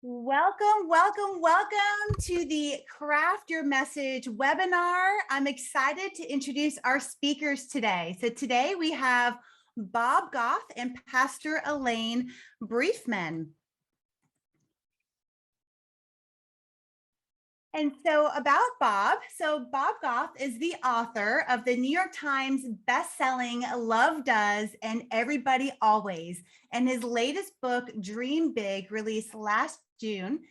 Welcome, welcome, welcome to the Craft Your Message webinar. I'm excited to introduce our speakers today. So today we have Bob Goff and Pastor Elaine Briefman. And so about Bob, Bob Goff is the author of the New York Times best-selling Love Does and Everybody Always, and his latest book, Dream Big, released last June.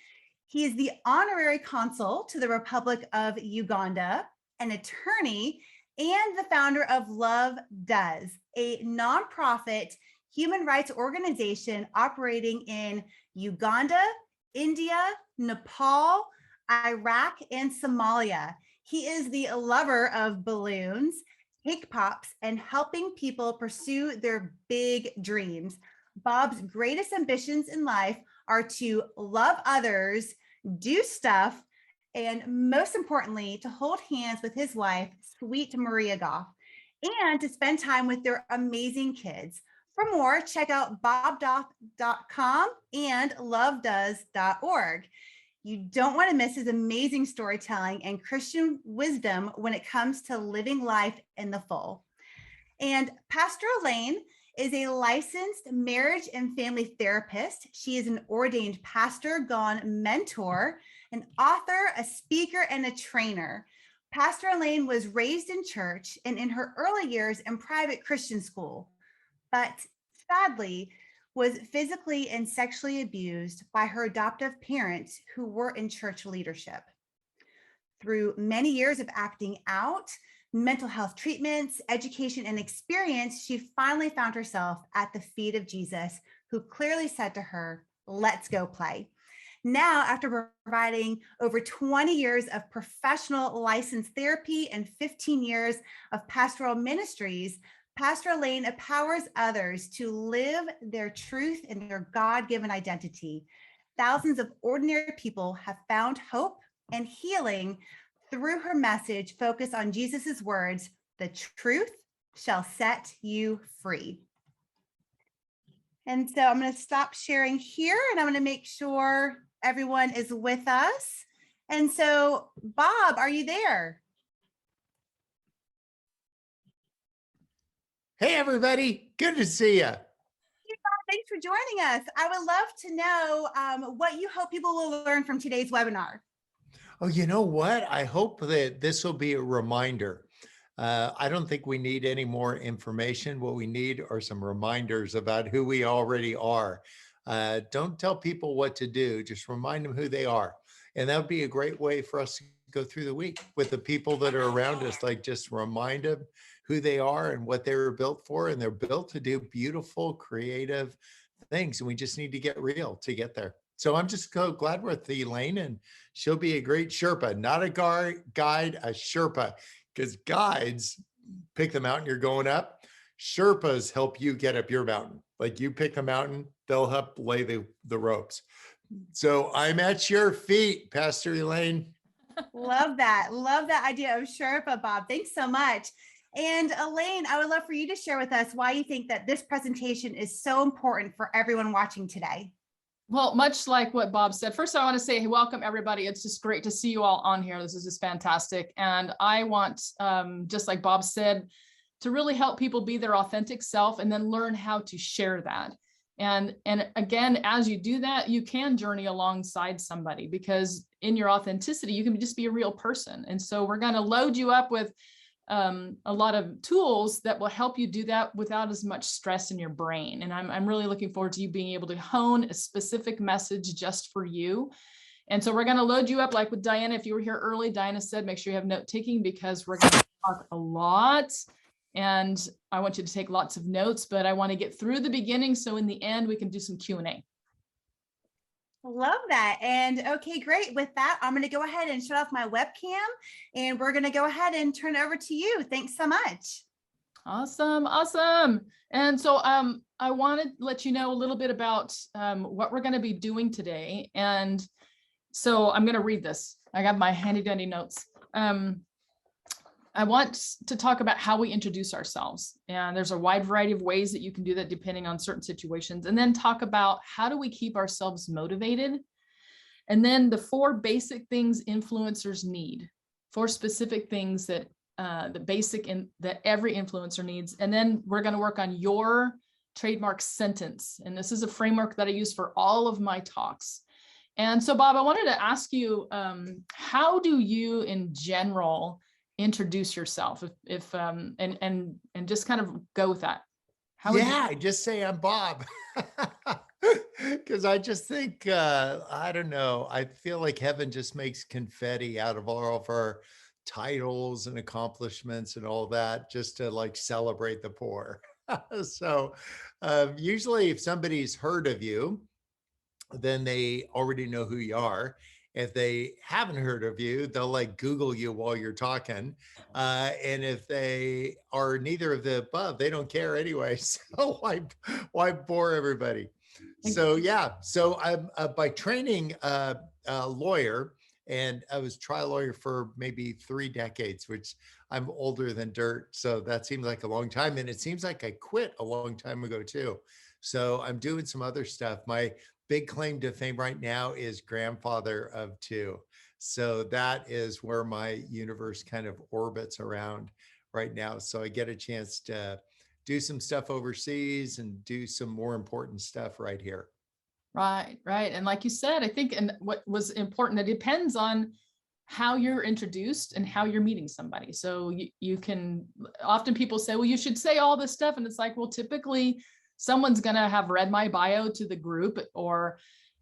He is the honorary consul to the Republic of Uganda, an attorney, and the founder of Love Does, a nonprofit human rights organization operating in Uganda, India, Nepal, Iraq, and Somalia. He is the lover of balloons, cake pops, and helping people pursue their big dreams. Bob's greatest ambitions in life are to love others, do stuff, and most importantly, to hold hands with his wife, sweet Maria Goff, and to spend time with their amazing kids. For more, check out bobdoff.com and lovedoes.org. You don't want to miss his amazing storytelling and Christian wisdom when it comes to living life in the full. And Pastor Elaine is a licensed marriage and family therapist. She is an ordained pastor gone mentor, an author, a speaker, and a trainer. Pastor Elaine was raised in church and in her early years in private Christian school, but sadly, was physically and sexually abused by her adoptive parents who were in church leadership. Through many years of acting out, mental health treatments, education, and experience, she finally found herself at the feet of Jesus, who clearly said to her, "Let's go play." Now, after providing over 20 years of professional licensed therapy and 15 years of pastoral ministries, Pastor Elaine empowers others to live their truth and their God-given identity. Thousands of ordinary people have found hope and healing through her message focused on Jesus's words, "The truth shall set you free." And so I'm going to stop sharing here and I'm going to make sure everyone is with us. And so, Bob, are you there? Hey, everybody. Good to see you. Thanks for joining us. I would love to know what you hope people will learn from today's webinar. Oh, you know what? I hope that this will be a reminder. I don't think we need any more information. What we need are some reminders about who we already are. Don't tell people what to do. Just remind them who they are. And that would be a great way for us to go through the week with the people that are around us. Like, just remind them who they are and what they were built for. And they're built to do beautiful, creative things. And we just need to get real to get there. So I'm just so glad we're with Elaine, and she'll be a great Sherpa, not a guide, a Sherpa, because guides pick the mountain you're going up. Sherpas help you get up your mountain. Like, you pick the mountain, they'll help lay the ropes. So I'm at your feet, Pastor Elaine. Love that. Love that idea of Sherpa, Bob. Thanks so much. And Elaine, I would love for you to share with us why you think that this presentation is so important for everyone watching today. Well, much like what Bob said, first I want to say, hey, welcome everybody. It's just great to see you all on here. This is just fantastic. And I want, just like Bob said, to really help people be their authentic self and then learn how to share that. And again, as you do that, you can journey alongside somebody, because in your authenticity, you can just be a real person. And so we're going to load you up with a lot of tools that will help you do that without as much stress in your brain. And I'm really looking forward to you being able to hone a specific message just for you. And so we're going to load you up like with Diana. If you were here early, Diana said, make sure you have note taking, because we're going to talk a lot. And I want you to take lots of notes, but I want to get through the beginning, so in the end, we can do some Q&A. Love that. And okay, great. With that, I'm going to go ahead and shut off my webcam, and we're going to go ahead and turn it over to you. Thanks so much. Awesome. Awesome. And so I want to let you know a little bit about what we're going to be doing today. And so I'm going to read this. I got my handy dandy notes. I want to talk about how we introduce ourselves. And there's a wide variety of ways that you can do that depending on certain situations. And then talk about how do we keep ourselves motivated And then the 4 basic things influencers need, 4 specific things that that every influencer needs. And then we're going to work on your trademark sentence. And this is a framework that I use for all of my talks. And so, Bob, I wanted to ask you, how do you in general introduce yourself, and just kind of go with that? I just say I'm Bob. Because I just think, I don't know, I feel like heaven just makes confetti out of all of our titles and accomplishments and all that, just to like celebrate the poor. So usually if somebody's heard of you, then they already know who you are. If they haven't heard of you, they'll like Google you while you're talking. And if they are neither of the above, they don't care anyway. So why bore everybody? So yeah, so I'm by training a lawyer, and I was trial lawyer for maybe 3 decades, which I'm older than dirt. So that seems like a long time. And it seems like I quit a long time ago too. So I'm doing some other stuff. My big claim to fame right now is grandfather of 2. So that is where my universe kind of orbits around right now. So I get a chance to do some stuff overseas and do some more important stuff right here. Right. And like you said, I think, and what was important, it depends on how you're introduced and how you're meeting somebody. So you can, often people say, well, you should say all this stuff. And it's like, well, typically someone's going to have read my bio to the group, or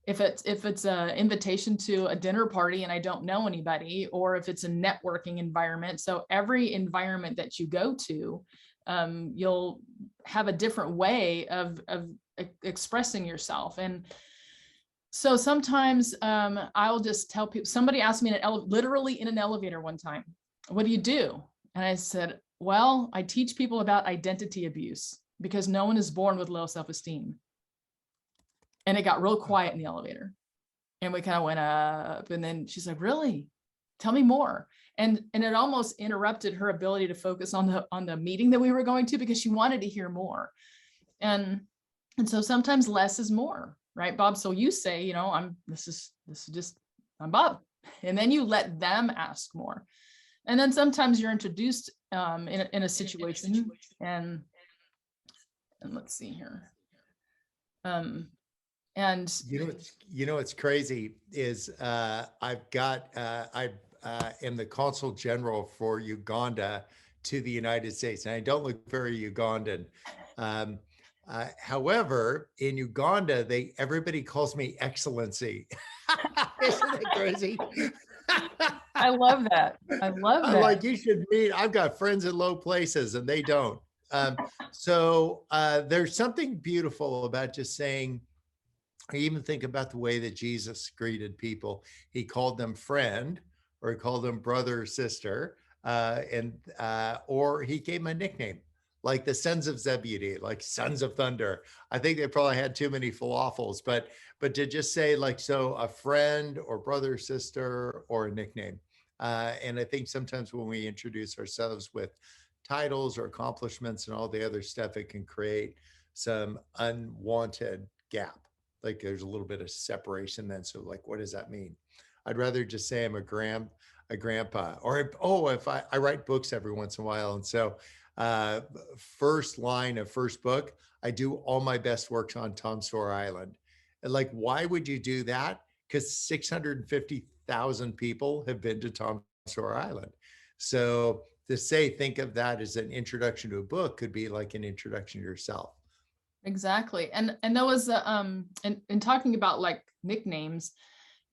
if it's an invitation to a dinner party and I don't know anybody, or if it's a networking environment. So every environment that you go to, you'll have a different way of expressing yourself. And so sometimes I'll just tell people, somebody asked me literally in an elevator one time, what do you do? And I said, well, I teach people about identity abuse, because no one is born with low self-esteem. And it got real quiet in the elevator. And we kind of went up, and then she's like, really? Tell me more. And it almost interrupted her ability to focus on the meeting that we were going to, because she wanted to hear more. And so sometimes less is more, right, Bob? So you say, I'm Bob. And then you let them ask more. And then sometimes you're introduced in a situation, and let's see here. And what's crazy is I am the consul general for Uganda to the United States, and I don't look very Ugandan. However, in Uganda, everybody calls me Excellency. Isn't that crazy? I love that. I'm like, you should meet. I've got friends in low places, and they don't. So there's something beautiful about just saying. I even think about the way that Jesus greeted people. He called them friend, or he called them brother or sister, or he gave them a nickname, like the sons of Zebedee, like sons of thunder. I think they probably had too many falafels, but to just say like, so a friend or brother or sister or a nickname. And I think sometimes when we introduce ourselves with titles or accomplishments and all the other stuff, it can create some unwanted gap. Like there's a little bit of separation then. So like, what does that mean? I'd rather just say I'm a grandpa, or if I write books every once in a while. And so first line of first book, I do all my best works on Tom Sawyer Island. And like, why would you do that? Because 650,000 people have been to Tom Sawyer Island. So to say, think of that as an introduction to a book could be like an introduction to yourself. Exactly. And there was in talking about like nicknames,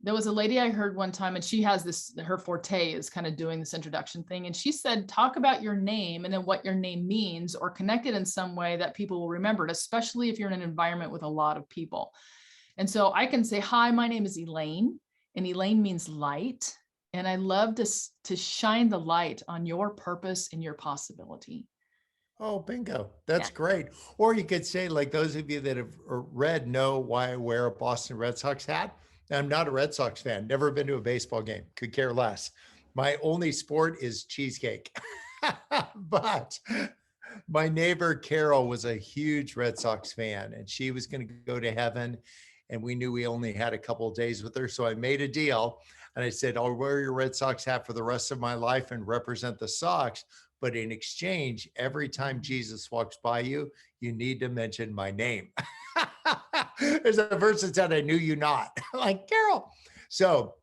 there was a lady I heard one time, and she has this, her forte is kind of doing this introduction thing. And she said, talk about your name and then what your name means, or connect it in some way that people will remember it, especially if you're in an environment with a lot of people. And so I can say, hi, my name is Elaine, and Elaine means light. And I love to shine the light on your purpose and your possibility. Oh, bingo. That's great. Or you could say, like, those of you that have read know why I wear a Boston Red Sox hat. I'm not a Red Sox fan, never been to a baseball game, could care less. My only sport is cheesecake. But my neighbor Carol was a huge Red Sox fan, and she was going to go to heaven. and we knew we only had a couple of days with her. So I made a deal and I said, I'll wear your Red Sox hat for the rest of my life and represent the Sox. But in exchange, every time Jesus walks by you, you need to mention my name. There's a verse that said, I knew you not. Like, Carol. So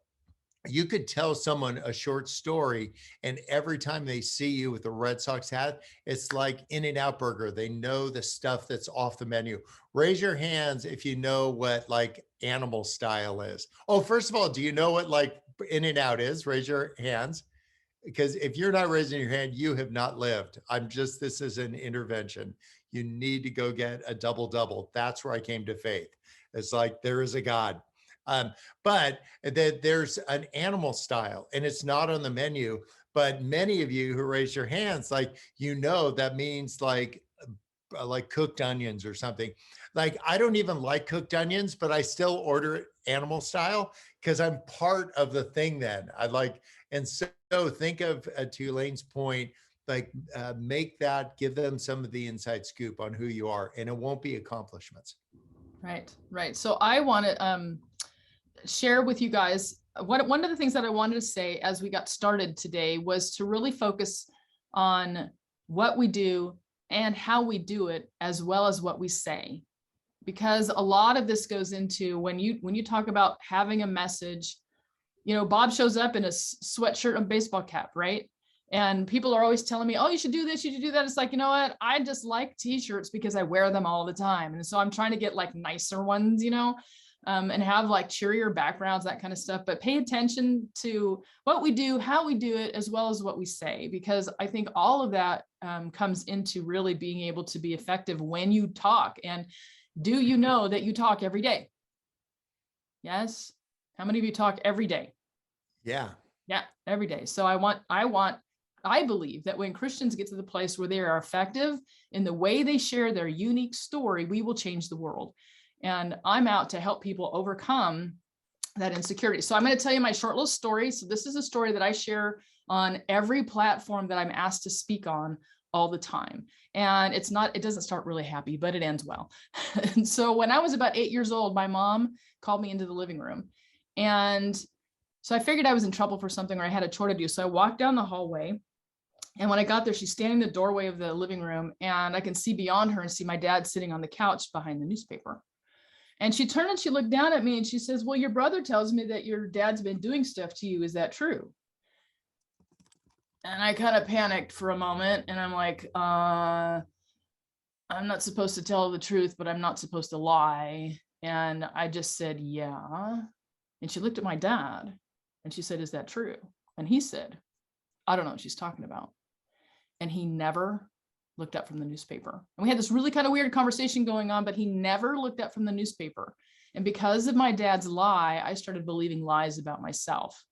you could tell someone a short story, and every time they see you with a Red Sox hat, it's like In-N-Out Burger. They know the stuff that's off the menu. Raise your hands if you know what like animal style is. Oh, first of all, do you know what like In-N-Out is? Raise your hands. Because if you're not raising your hand, you have not lived. This is an intervention. You need to go get a double. That's where I came to faith. It's like, there is a God. But that there's an animal style and it's not on the menu, but many of you who raise your hands, like, that means like cooked onions or something. Like, I don't even like cooked onions, but I still order it animal style because I'm part of the thing then. And so think of, to Elaine's point, like give them some of the inside scoop on who you are, and it won't be accomplishments. Right. So I want to share with you guys one of the things that I wanted to say as we got started today was to really focus on what we do and how we do it, as well as what we say, because a lot of this goes into when you talk about having a message. Bob shows up in a sweatshirt and baseball cap, right? And people are always telling me, oh, you should do this, you should do that. It's like, you know what? I just like t-shirts because I wear them all the time. And so I'm trying to get like nicer ones, and have like cheerier backgrounds, that kind of stuff. But pay attention to what we do, how we do it, as well as what we say, because I think all of that comes into really being able to be effective when you talk. And do you know that you talk every day? Yes. How many of you talk every day? Yeah, every day. So I believe that when Christians get to the place where they are effective in the way they share their unique story, we will change the world. And I'm out to help people overcome that insecurity. So I'm going to tell you my short little story. So this is a story that I share on every platform that I'm asked to speak on all the time. And it doesn't start really happy, but it ends well. And so when I was about 8 years old, my mom called me into the living room. And so I figured I was in trouble for something, or I had a chore to do. So I walked down the hallway. And when I got there, she's standing in the doorway of the living room, and I can see beyond her and see my dad sitting on the couch behind the newspaper. And she turned and she looked down at me and she says, well, your brother tells me that your dad's been doing stuff to you. Is that true? And I kind of panicked for a moment, and I'm like, I'm not supposed to tell the truth, but I'm not supposed to lie. And I just said, yeah. And she looked at my dad and she said, is that true? And he said, I don't know what she's talking about. And he never looked up from the newspaper. And we had this really kind of weird conversation going on, but he never looked up from the newspaper. And because of my dad's lie, I started believing lies about myself.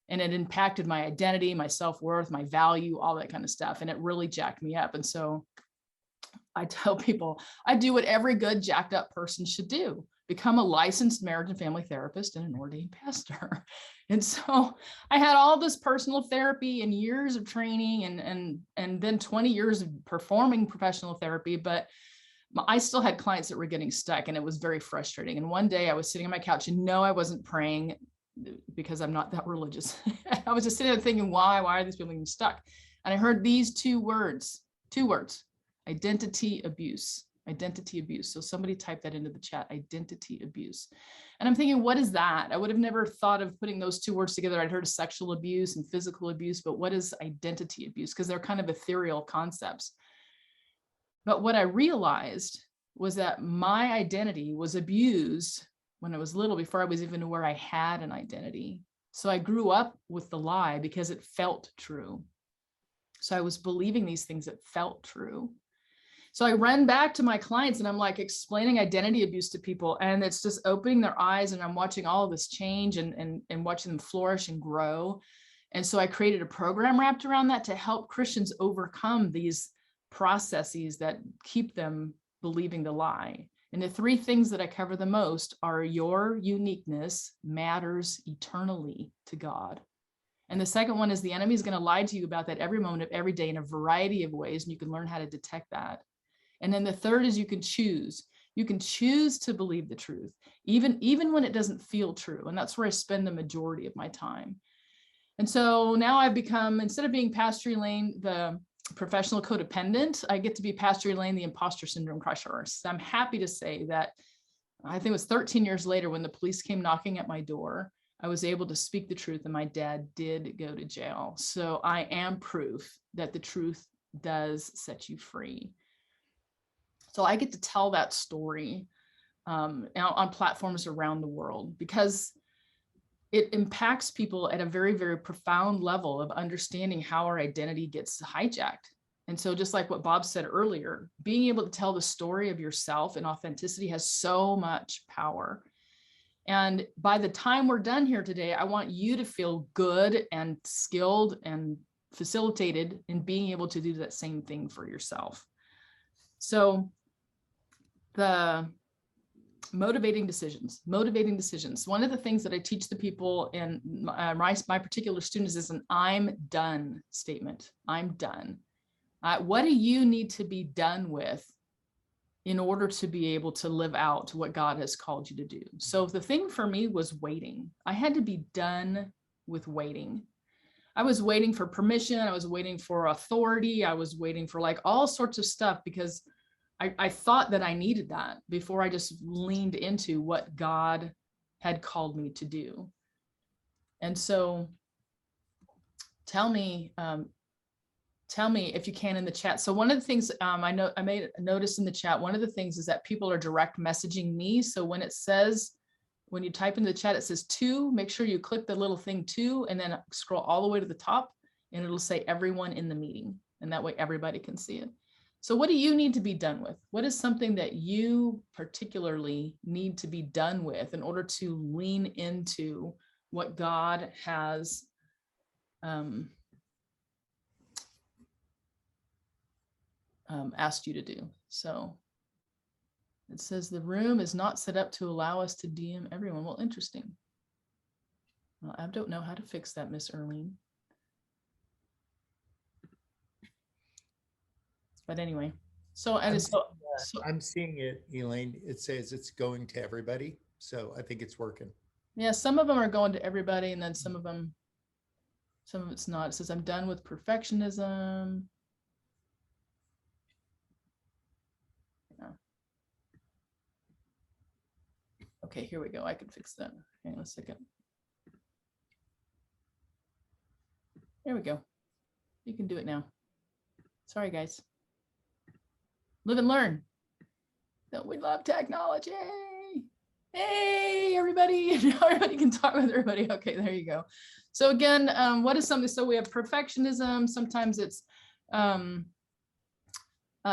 And it impacted my identity, my self-worth, my value, all that kind of stuff. And it really jacked me up. And so I tell people, I do what every good jacked up person should do: become a licensed marriage and family therapist and an ordained pastor. And so I had all this personal therapy and years of training and then 20 years of performing professional therapy, but I still had clients that were getting stuck, and it was very frustrating. And one day I was sitting on my couch, and no, I wasn't praying because I'm not that religious. I was just sitting there thinking, why are these people getting stuck? And I heard these two words, identity abuse. So somebody type that into the chat, identity abuse. And I'm thinking, what is that? I would have never thought of putting those two words together. I'd heard of sexual abuse and physical abuse, but what is identity abuse? Because they're kind of ethereal concepts. But what I realized was that my identity was abused when I was little, before I was even aware I had an identity. So I grew up with the lie because it felt true. So I was believing these things that felt true. So I run back to my clients and I'm like explaining identity abuse to people, and it's just opening their eyes, and I'm watching all of this change and watching them flourish and grow. And so I created a program wrapped around that to help Christians overcome these processes that keep them believing the lie. And the three things that I cover the most are: your uniqueness matters eternally to God. And the second one is the enemy is going to lie to you about that every moment of every day in a variety of ways, and you can learn how to detect that. And then the third is you can choose. You can choose to believe the truth, even when it doesn't feel true. And that's where I spend the majority of my time. And so now I've become, instead of being Pastor Elaine, the professional codependent, I get to be Pastor Elaine, the imposter syndrome crusher. So I'm happy to say that I think it was 13 years later when the police came knocking at my door, I was able to speak the truth, and my dad did go to jail. So I am proof that the truth does set you free. So I get to tell that story on platforms around the world because it impacts people at a very, very profound level of understanding how our identity gets hijacked. And so just like what Bob said earlier, being able to tell the story of yourself and authenticity has so much power. And by the time we're done here today, I want you to feel good and skilled and facilitated in being able to do that same thing for yourself. So the motivating decisions. One of the things that I teach the people in my particular students is an I'm done statement. I'm done. What do you need to be done with in order to be able to live out what God has called you to do? So the thing for me was waiting. I had to be done with waiting. I was waiting for permission. I was waiting for authority. I was waiting for like all sorts of stuff because I thought that I needed that before I just leaned into what God had called me to do. And so tell me if you can in the chat. So one of the things I made a notice in the chat, one of the things is that people are direct messaging me. So when it says, when you type in the chat, it says to, make sure you click the little thing to, and then scroll all the way to the top and it'll say everyone in the meeting. And that way everybody can see it. So what do you need to be done with? What is something that you particularly need to be done with in order to lean into what God has asked you to do? So it says the room is not set up to allow us to DM everyone. Well, interesting. Well, I don't know how to fix that, Miss Erlene. But anyway, so I'm seeing it, Elaine. It says it's going to everybody. So I think it's working. Yeah, some of them are going to everybody, and then some of it's not. It says I'm done with perfectionism. Yeah. Okay, here we go. I can fix that. Hang on a second. There we go. You can do it now. Sorry, guys. Live and learn. Don't we love technology? Hey, everybody. Now everybody can talk with everybody. Okay, there you go. So again, what is something? So we have perfectionism. Sometimes it's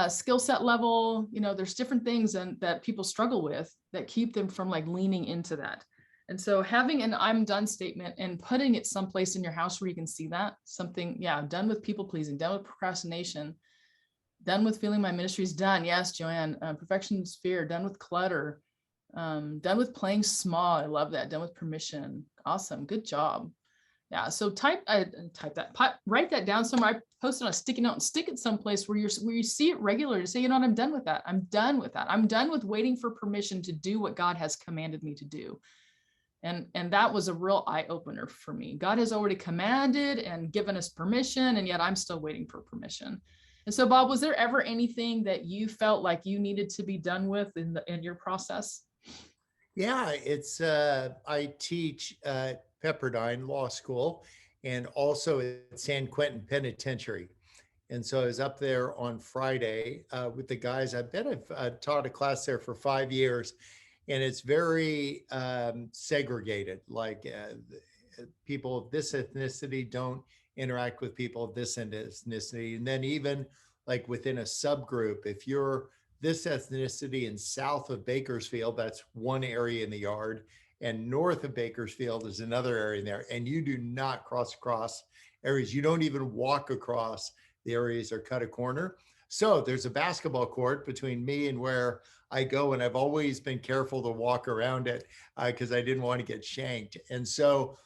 skill set level. You know, there's different things that people struggle with that keep them from like leaning into that. And so having an I'm done statement and putting it someplace in your house where you can see that something, yeah, I'm done with people pleasing, done with procrastination, done with feeling my ministry is done. Yes, Joanne. Perfection is fear. Done with clutter. Done with playing small. I love that. Done with permission. Awesome. Good job. Yeah. So write that down somewhere. I post it on a sticky note and stick it someplace where you see it regularly. Say, you know what, I'm done with that. I'm done with that. I'm done with waiting for permission to do what God has commanded me to do. And that was a real eye opener for me. God has already commanded and given us permission, and yet I'm still waiting for permission. And so, Bob, was there ever anything that you felt like you needed to be done with in your process? Yeah, it's I teach Pepperdine Law School and also at San Quentin Penitentiary. And so I was up there on Friday with the guys. I've taught a class there for 5 years, and it's very segregated. Like people of this ethnicity don't interact with people of this ethnicity. And then even like within a subgroup, if you're this ethnicity in south of Bakersfield, that's one area in the yard, and north of Bakersfield is another area in there. And you do not cross across areas. You don't even walk across the areas or cut a corner. So there's a basketball court between me and where I go, and I've always been careful to walk around it because I didn't want to get shanked. And so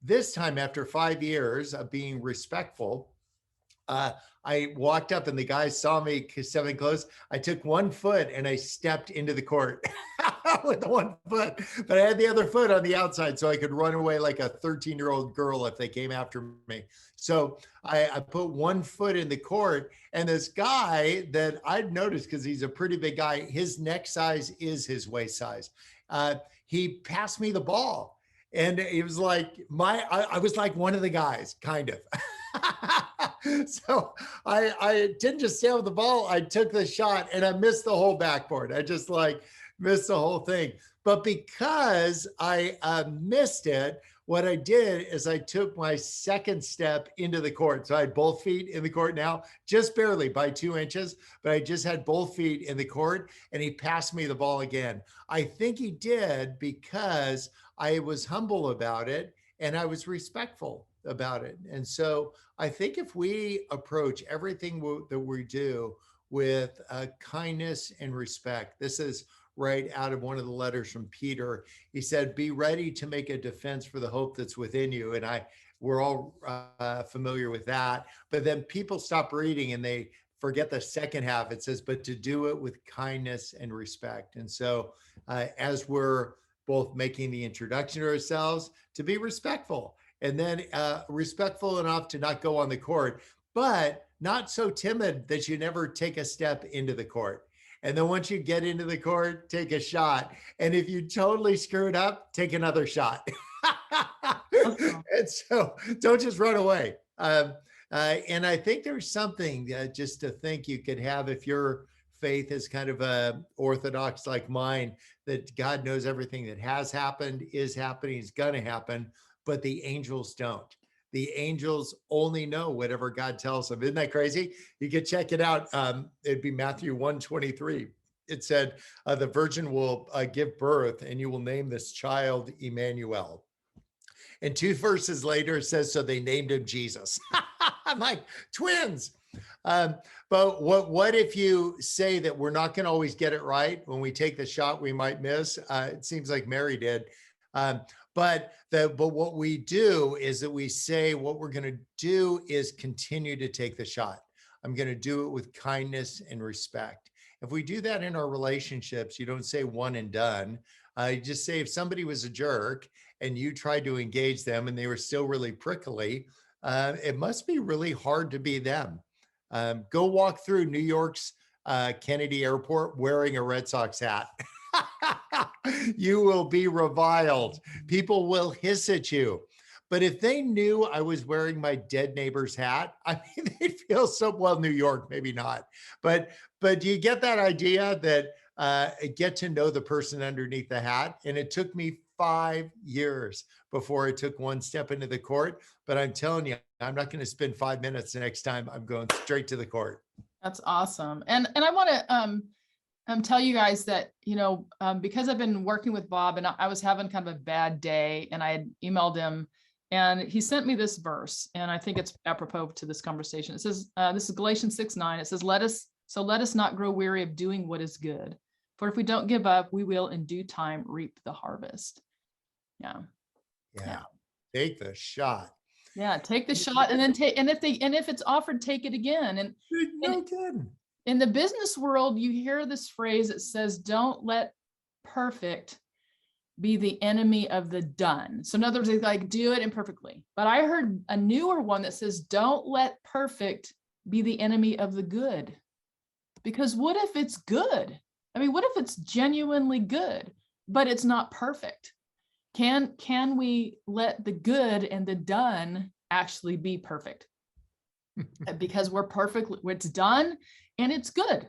this time, after 5 years of being respectful, I walked up and the guy saw me stepping close. I took one foot and I stepped into the court with the one foot, but I had the other foot on the outside so I could run away like a 13-year-old girl if they came after me. So I put one foot in the court, and this guy that I'd noticed, because he's a pretty big guy, his neck size is his waist size. He passed me the ball, and it was like I was like one of the guys, kind of. So I didn't just stand with the ball. I took the shot and I missed the whole backboard. I just like missed the whole thing. But because I missed it, what I did is I took my second step into the court. So I had both feet in the court now, just barely by 2 inches, but I just had both feet in the court, and he passed me the ball again. I think he did because I was humble about it and I was respectful about it. And so I think if we approach everything that we do with kindness and respect, this is right out of one of the letters from Peter. He said, be ready to make a defense for the hope that's within you. And we're all familiar with that. But then people stop reading and they forget the second half. It says, but to do it with kindness and respect. And so as we're both making the introduction to ourselves, to be respectful, and then respectful enough to not go on the court, but not so timid that you never take a step into the court. And then once you get into the court, take a shot. And if you totally screw it up, take another shot. And so don't just run away. And I think there's something just to think you could have if your faith is kind of a orthodox like mine, that God knows everything that has happened, is happening, is going to happen, but the angels don't. The angels only know whatever God tells them. Isn't that crazy? You can check it out. It'd be Matthew 1:23. It said, the virgin will give birth and you will name this child Emmanuel. And 2 verses later, it says, so they named him Jesus. I'm like, twins. But what if you say that we're not going to always get it right? When we take the shot, we might miss. It seems like Mary did. But what we do is that we say what we're going to do is continue to take the shot. I'm going to do it with kindness and respect. If we do that in our relationships, you don't say one and done. You just say if somebody was a jerk and you tried to engage them and they were still really prickly, it must be really hard to be them. Go walk through New York's Kennedy Airport wearing a Red Sox hat. You will be reviled. People will hiss at you. But if they knew I was wearing my dead neighbor's hat, I mean, they'd feel so, well, New York, maybe not. But do you get that idea that get to know the person underneath the hat? And it took me 5 years before I took one step into the court. But I'm telling you, I'm not going to spend 5 minutes the next time. I'm going straight to the court. That's awesome. And I want to tell you guys that, because I've been working with Bob and I was having kind of a bad day, and I had emailed him and he sent me this verse, and I think it's apropos to this conversation. It says, this is Galatians 6:9. It says, let us not grow weary of doing what is good. For if we don't give up, we will in due time reap the harvest. Yeah. Take the shot. Yeah. Take the shot, and then if it's offered, take it again. And Good. In the business world, you hear this phrase that says, don't let perfect be the enemy of the done. So in other words, they like do it imperfectly. But I heard a newer one that says, don't let perfect be the enemy of the good. Because what if it's good? I mean, what if it's genuinely good, but it's not perfect? Can we let the good and the done actually be perfect? Because we're perfect, it's done and it's good.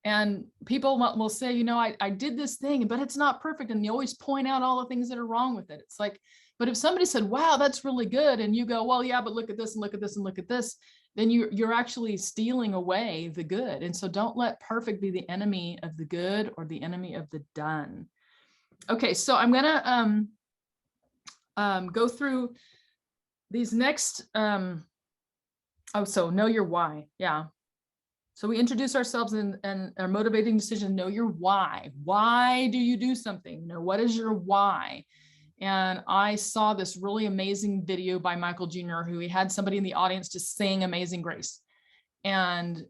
And people will say, I did this thing, but it's not perfect. And they always point out all the things that are wrong with it. It's like, but if somebody said, wow, that's really good. And you go, well, yeah, but look at this and look at this and look at this, then you're actually stealing away the good. And so don't let perfect be the enemy of the good or the enemy of the done. Okay, so I'm going to go through these next. So know your why. Yeah. So we introduce ourselves and our motivating decision, know your why. Why do you do something? What is your why? And I saw this really amazing video by Michael Jr., who he had somebody in the audience to sing Amazing Grace. And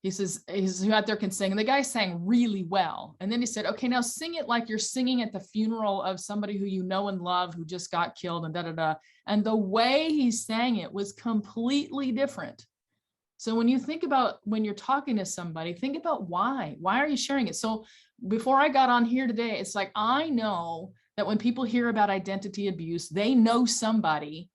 he says, who out there can sing? And the guy sang really well. And then he said, okay, now sing it like you're singing at the funeral of somebody who you know and love, who just got killed, and da-da-da. And the way he sang it was completely different. So when you think about, when you're talking to somebody, think about why are you sharing it? So before I got on here today, it's like, I know that when people hear about identity abuse, they know somebody,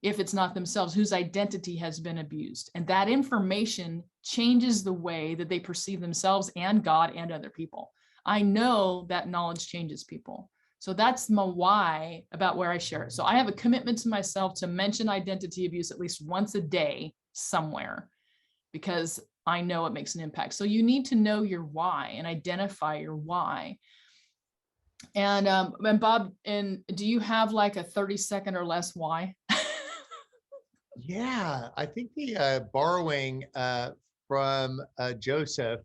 if it's not themselves, whose identity has been abused. And that information changes the way that they perceive themselves and God and other people. I know that knowledge changes people. So that's my why about where I share it. So I have a commitment to myself to mention identity abuse at least once a day somewhere, because I know it makes an impact. So you need to know your why and identify your why. And Bob, and do you have like a 30-second or less why? Yeah, I think the borrowing from Joseph,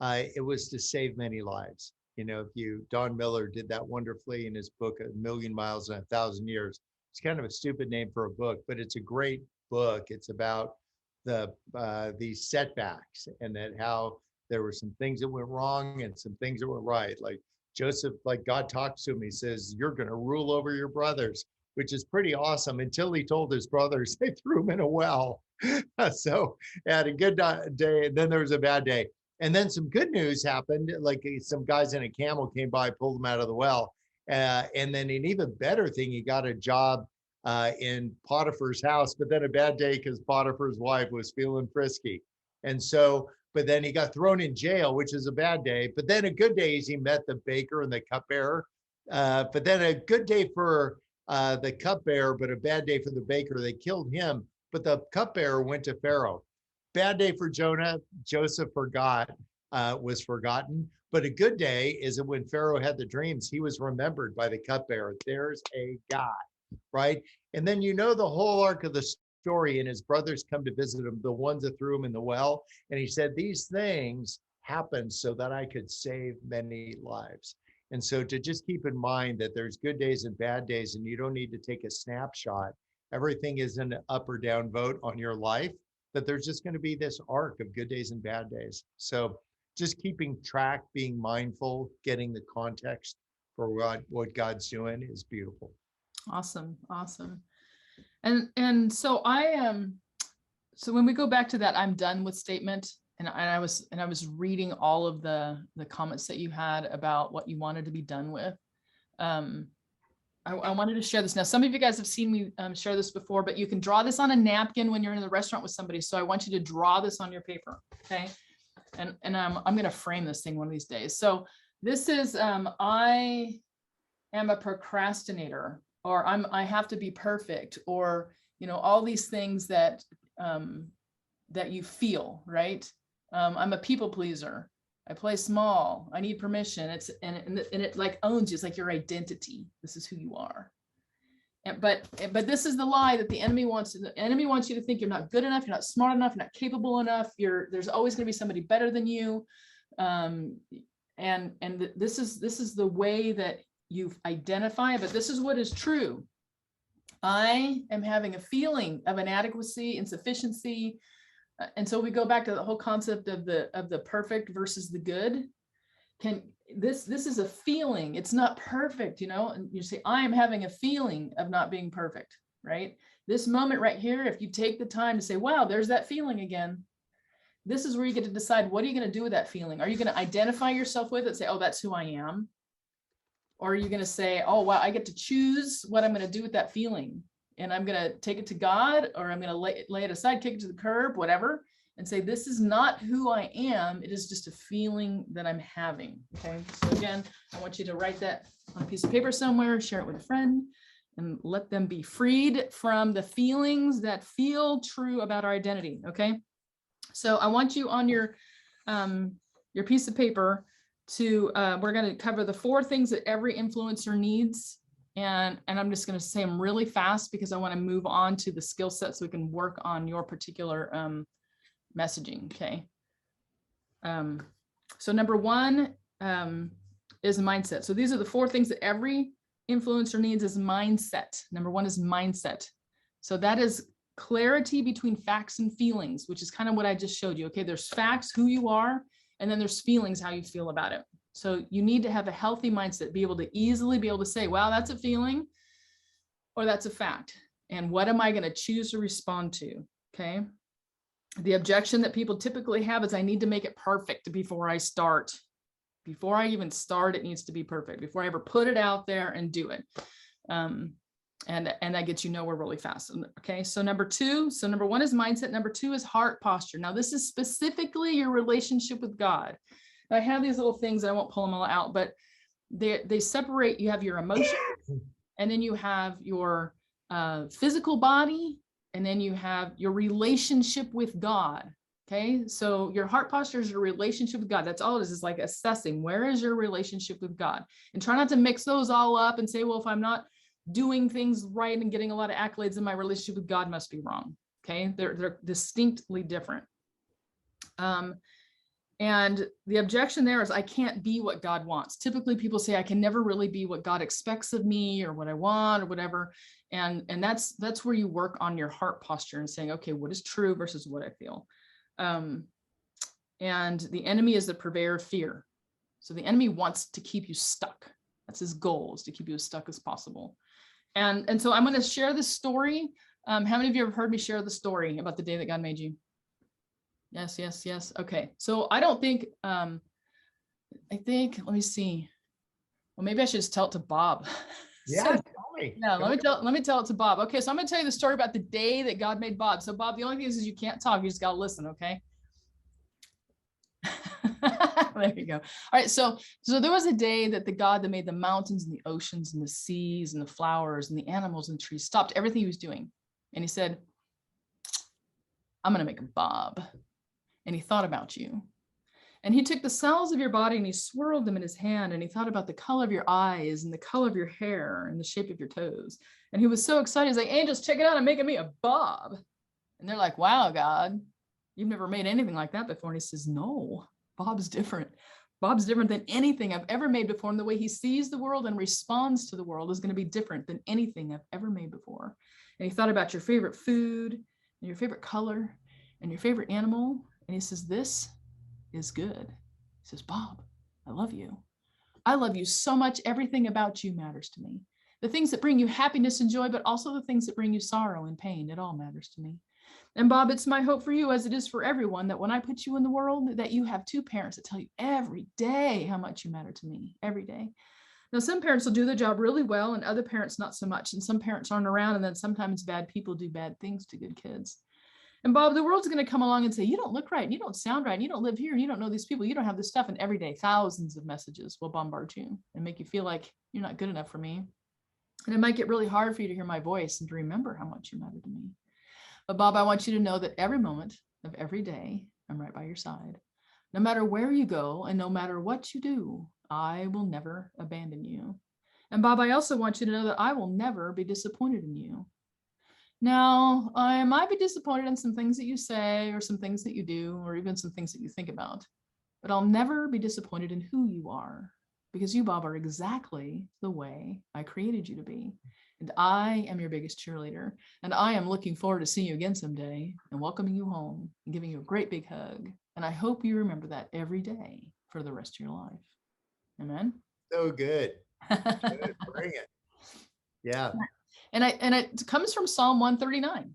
it was to save many lives. You know, Don Miller did that wonderfully in his book, A Million Miles in 1,000 Years. It's kind of a stupid name for a book, but it's a great book. It's about these setbacks, and that how there were some things that went wrong and some things that were right. Like Joseph, like God talks to him, he says, you're going to rule over your brothers, which is pretty awesome, until he told his brothers, they threw him in a well. So he had a good day, and then there was a bad day. And then some good news happened, like some guys in a camel came by, pulled him out of the well. And then an even better thing, he got a job in Potiphar's house, but then a bad day because Potiphar's wife was feeling frisky. And so, but then he got thrown in jail, which is a bad day. But then a good day is he met the baker and the cupbearer. But then a good day for the cupbearer, but a bad day for the baker. They killed him, but the cupbearer went to Pharaoh. Bad day for Jonah. Joseph was forgotten. But a good day is that when Pharaoh had the dreams, he was remembered by the cupbearer. There's a God, right? And then you know the whole arc of the story, and his brothers come to visit him, the ones that threw him in the well. And he said, these things happened so that I could save many lives. And so to just keep in mind that there's good days and bad days, and you don't need to take a snapshot. Everything is an up or down vote on your life, that there's just going to be this arc of good days and bad days. So just keeping track, being mindful, getting the context for what God's doing is beautiful. Awesome. And so so when we go back to that I'm done with statement, and I was reading all of the comments that you had about what you wanted to be done with. I wanted to share this now. Some of you guys have seen me share this before, but you can draw this on a napkin when you're in the restaurant with somebody. So I want you to draw this on your paper, okay? And I'm going to frame this thing one of these days. So this is I am a procrastinator, or I have to be perfect, or all these things that that you feel, right? I'm a people pleaser. I play small. I need permission. And it like owns you. It's like your identity. This is who you are. But this is the lie that the enemy wants. The enemy wants you to think you're not good enough. You're not smart enough. You're not capable enough. There's always going to be somebody better than you. And this is the way that you identify. But this is what is true. I am having a feeling of inadequacy, insufficiency. And so we go back to the whole concept of the perfect versus the good. This is a feeling. It's not perfect, and you say, I am having a feeling of not being perfect, right? This moment right here, if you take the time to say, wow, there's that feeling again. This is where you get to decide, what are you going to do with that feeling? Are you going to identify yourself with it, say, oh, that's who I am? Or are you going to say, oh, wow, I get to choose what I'm going to do with that feeling? And I'm going to take it to God, or I'm going to lay it aside, kick it to the curb, whatever, and say, this is not who I am. It is just a feeling that I'm having. Okay. So again, I want you to write that on a piece of paper somewhere, share it with a friend, and let them be freed from the feelings that feel true about our identity. Okay. So I want you on your piece of paper to, we're going to cover the 4 things that every influencer needs. And I'm just going to say them really fast because I want to move on to the skill set so we can work on your particular messaging. Okay. So number 1 is mindset. So these are the 4 things that every influencer needs is mindset. Number one is mindset. So that is clarity between facts and feelings, which is kind of what I just showed you. Okay, there's facts, who you are, and then there's feelings, how you feel about it. So you need to have a healthy mindset, be able to easily be able to say, wow, that's a feeling or that's a fact. And what am I going to choose to respond to? Okay. The objection that people typically have is I need to make it perfect before I start. Before I even start, it needs to be perfect before I ever put it out there and do it. And that gets you nowhere really fast. Okay. So number one is mindset. Number two is heart posture. Now this is specifically your relationship with God. I have these little things, I won't pull them all out, but they separate. You have your emotions, and then you have your physical body, and then you have your relationship with God. Okay. So your heart posture is your relationship with God. That's all it is like assessing where is your relationship with God, and try not to mix those all up and say, well, if I'm not doing things right and getting a lot of accolades, then my relationship with God must be wrong. Okay. They're distinctly different. And the objection there is I can't be what God wants. Typically people say I can never really be what God expects of me or what I want or whatever. And that's where you work on your heart posture and saying, okay, what is true versus what I feel. And the enemy is the purveyor of fear. So the enemy wants to keep you stuck. That's his goal, is to keep you as stuck as possible. And so I'm going to share this story. How many of you have heard me share the story about the day that God made you? Yes, yes, yes. Okay. So I don't think, let me see. Well, maybe I should just tell it to Bob. Yeah, So, tell me. yeah, let me tell it to Bob. Okay. So I'm going to tell you the story about the day that God made Bob. So Bob, the only thing is you can't talk. You just got to listen. Okay. There you go. All right. So there was a day that the God that made the mountains and the oceans and the seas and the flowers and the animals and trees stopped everything he was doing. And he said, I'm going to make a Bob. And he thought about you. And he took the cells of your body and he swirled them in his hand. And he thought about the color of your eyes and the color of your hair and the shape of your toes. And he was so excited. He's like, angels, check it out. I'm making me a Bob. And they're like, wow, God, you've never made anything like that before. And he says, no, Bob's different. Bob's different than anything I've ever made before. And the way he sees the world and responds to the world is going to be different than anything I've ever made before. And he thought about your favorite food and your favorite color and your favorite animal. And he says, this is good. He says, Bob, I love you. I love you so much. Everything about you matters to me. The things that bring you happiness and joy, but also the things that bring you sorrow and pain, it all matters to me. And Bob, it's my hope for you, as it is for everyone, that when I put you in the world, that you have two parents that tell you every day how much you matter to me, every day. Now, some parents will do their job really well and other parents not so much. And some parents aren't around, and then sometimes bad people do bad things to good kids. And Bob, the world's going to come along and say, you don't look right, and you don't sound right, and you don't live here, and you don't know these people, you don't have this stuff. And every day, thousands of messages will bombard you and make you feel like you're not good enough for me. And it might get really hard for you to hear my voice and to remember how much you matter to me. But Bob, I want you to know that every moment of every day, I'm right by your side. No matter where you go and no matter what you do, I will never abandon you. And Bob, I also want you to know that I will never be disappointed in you. Now, I might be disappointed in some things that you say or some things that you do, or even some things that you think about, but I'll never be disappointed in who you are, because you, Bob, are exactly the way I created you to be. And I am your biggest cheerleader. And I am looking forward to seeing you again someday and welcoming you home and giving you a great big hug. And I hope you remember that every day for the rest of your life. Amen. So good. Good. Bring it. Yeah. And it comes from Psalm 139.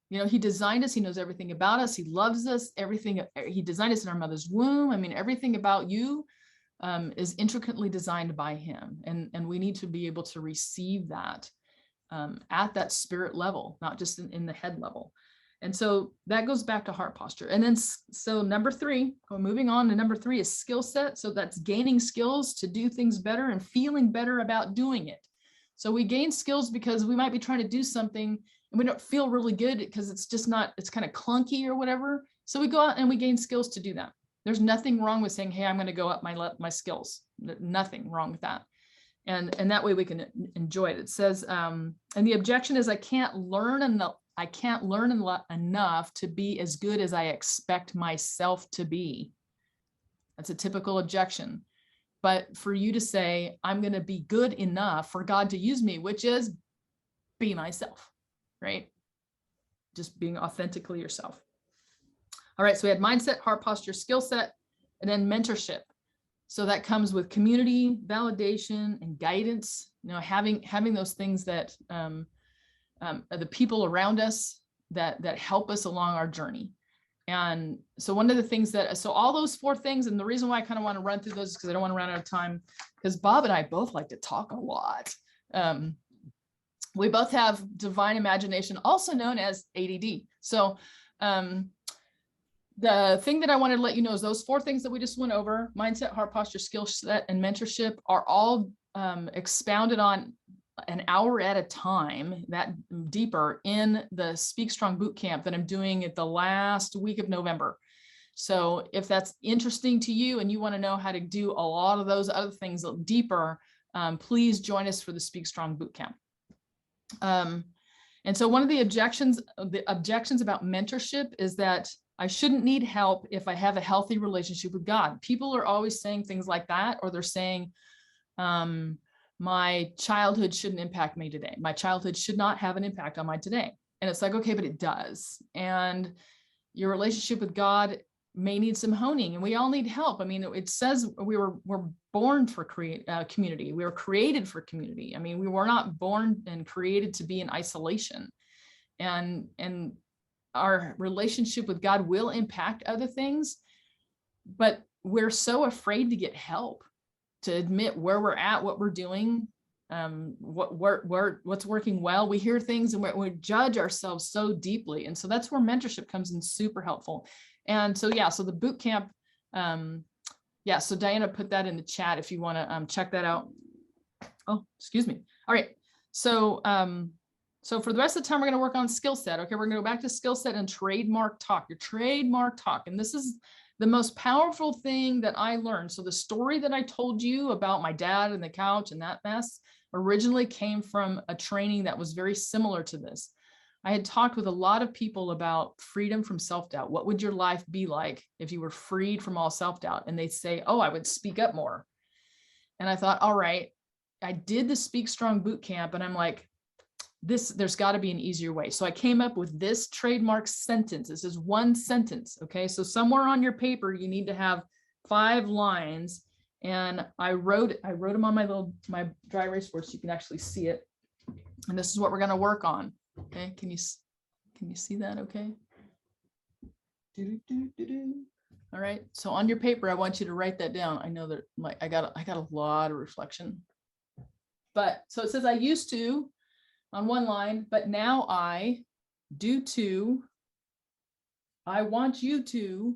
You know, he designed us. He knows everything about us. He loves us. Everything. He designed us in our mother's womb. I mean, everything about you is intricately designed by him. And we need to be able to receive that at that spirit level, not just in the head level. And so that goes back to heart posture. And then, so number three, moving on to number three is skill set. So that's gaining skills to do things better and feeling better about doing it. So we gain skills because we might be trying to do something and we don't feel really good because it's just not, it's kind of clunky or whatever. So we go out and we gain skills to do that. There's nothing wrong with saying, hey, I'm going to go up my skills. Nothing wrong with that. And that way we can enjoy it. It says, and the objection is I can't learn enough to be as good as I expect myself to be. That's a typical objection. but for you to say, I'm going to be good enough for God to use me, which is be myself, right? Just being authentically yourself. All right, so we had mindset, heart posture, skill set, and then mentorship. So that comes with community, validation, and guidance. Having those things that the people around us that help us along our journey. And so one of the things so all those 4 things, and the reason why I kind of want to run through those is because I don't want to run out of time, because Bob and I both like to talk a lot. We both have divine imagination, also known as ADD. So the thing that I wanted to let you know is those 4 things that we just went over, mindset, heart posture, skill set, and mentorship, are all expounded on an hour at a time, that deeper, in the Speak Strong Bootcamp that I'm doing at the last week of November. So if that's interesting to you and you want to know how to do a lot of those other things deeper, please join us for the Speak Strong Bootcamp. And so one of the objections about mentorship is that I shouldn't need help if I have a healthy relationship with God. People are always saying things like that, or they're saying, my childhood shouldn't impact me today. My childhood should not have an impact on my today. And it's like, okay, but it does. And your relationship with God may need some honing, and we all need help. I mean, it says we're born for community. We were created for community. I mean, we were not born and created to be in isolation. And our relationship with God will impact other things, but we're so afraid to get help, to admit where we're at, what we're doing, what's working well. We hear things and we judge ourselves so deeply. And so that's where mentorship comes in super helpful. And so, yeah, so the boot camp, so Diana put that in the chat if you want to check that out. Oh, excuse me. All right. So, so for the rest of the time, we're going to work on skill set. Okay. We're going to go back to skill set and trademark talk, your trademark talk. And this is the most powerful thing that I learned. So the story that I told you about my dad and the couch and that mess originally came from a training that was very similar to this. I had talked with a lot of people about freedom from self-doubt. What would your life be like if you were freed from all self-doubt? And they'd say, oh, I would speak up more. And I thought, all right, I did the Speak Strong Bootcamp, and I'm like, there's got to be an easier way. So I came up with this trademark sentence. This is one sentence. Okay. So somewhere on your paper, you need to have 5 lines. And I wrote them on my dry erase board so you can actually see it. And this is what we're going to work on. Okay. Can you see that? Okay. All right. So on your paper, I want you to write that down. I know that I got a lot of reflection, but so it says, I used to, on one line, but now I, due to, I want you to,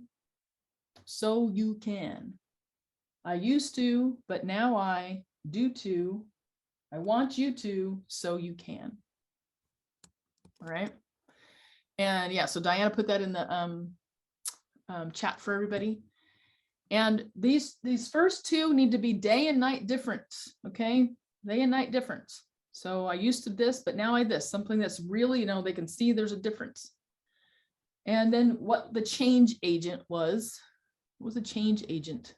so you can. I used to, but now I, due to, I want you to, so you can. All right. And yeah, so Diana put that in the chat for everybody. And these first 2 need to be day and night difference. Okay. Day and night difference. So I used to this, but now I this, something that's really, they can see there's a difference. And then what the change agent was a change agent.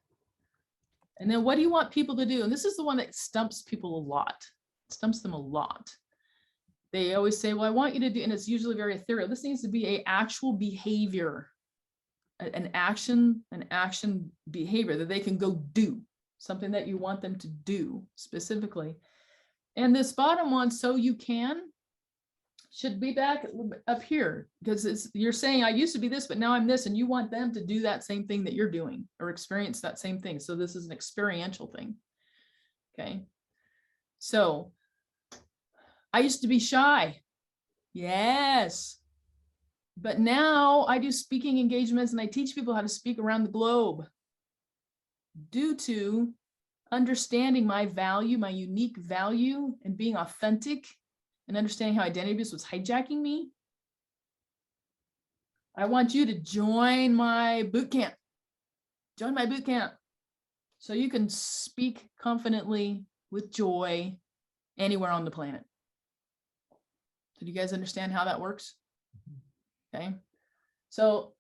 And then what do you want people to do? And this is the one that stumps people a lot. It stumps them a lot. They always say, well, I want you to do, and it's usually very ethereal. This needs to be an actual behavior, an action behavior that they can go do, something that you want them to do specifically. And this bottom one, so you can, should be back up here, because you're saying I used to be this, but now I'm this, and you want them to do that same thing that you're doing or experience that same thing. So this is an experiential thing. Okay. So I used to be shy. Yes. But now I do speaking engagements and I teach people how to speak around the globe due to understanding my value, my unique value, and being authentic and understanding how identity abuse was hijacking me. I want you to join my boot camp. Join my boot camp so you can speak confidently with joy anywhere on the planet. Did you guys understand how that works? Okay. So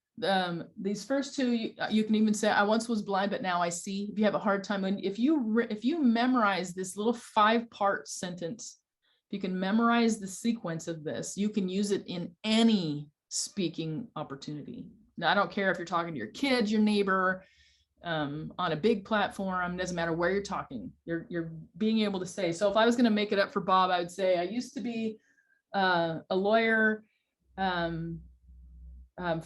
These first two, you can even say, I once was blind, but now I see. If you have a hard time, and if you memorize this little 5-part sentence, if you can memorize the sequence of this, you can use it in any speaking opportunity. Now, I don't care if you're talking to your kids, your neighbor, on a big platform, doesn't matter where you're talking, you're being able to say. So if I was going to make it up for Bob, I would say, I used to be a lawyer,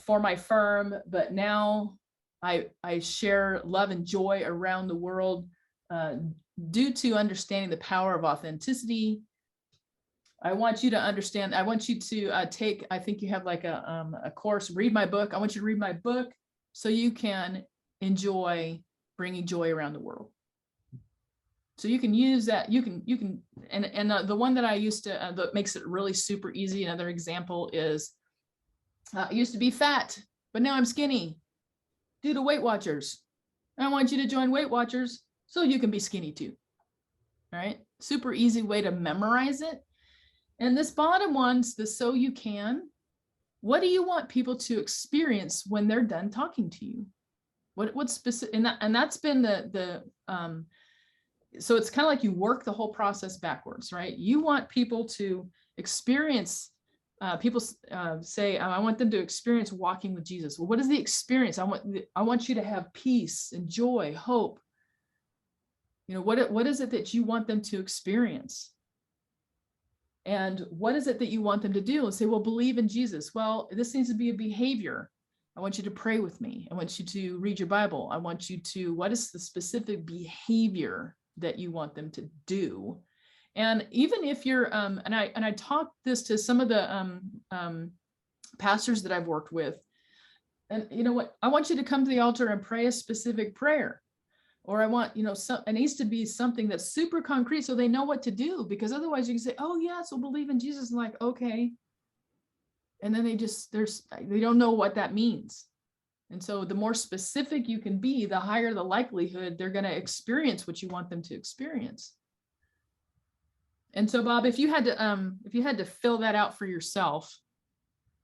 for my firm, but now I share love and joy around the world due to understanding the power of authenticity. I want you to understand, I want you to take, I think you have like a course, read my book. I want you to read my book so you can enjoy bringing joy around the world. So you can use that, you can, and the one that I used to, that makes it really super easy. Another example is, I used to be fat, but now I'm skinny due to Weight Watchers. I want you to join Weight Watchers so you can be skinny too. All right. Super easy way to memorize it. And this bottom one's the so you can. What do you want people to experience when they're done talking to you? What's specific? And that's been so it's kind of like you work the whole process backwards, right? You want people to experience. People say, I want them to experience walking with Jesus. Well, what is the experience? I want you to have peace and joy, hope. You know, what is it that you want them to experience? And what is it that you want them to do? And say, well, believe in Jesus. Well, this needs to be a behavior. I want you to pray with me. I want you to read your Bible. I want you to, what is the specific behavior that you want them to do? And even if you're, and I taught this to some of the pastors that I've worked with, and you know what, I want you to come to the altar and pray a specific prayer, or I want, it needs to be something that's super concrete so they know what to do, because otherwise you can say, oh yes, we'll believe in Jesus, and like, okay. And then they don't know what that means. And so the more specific you can be, the higher the likelihood they're going to experience what you want them to experience. And so, Bob, if you had to fill that out for yourself,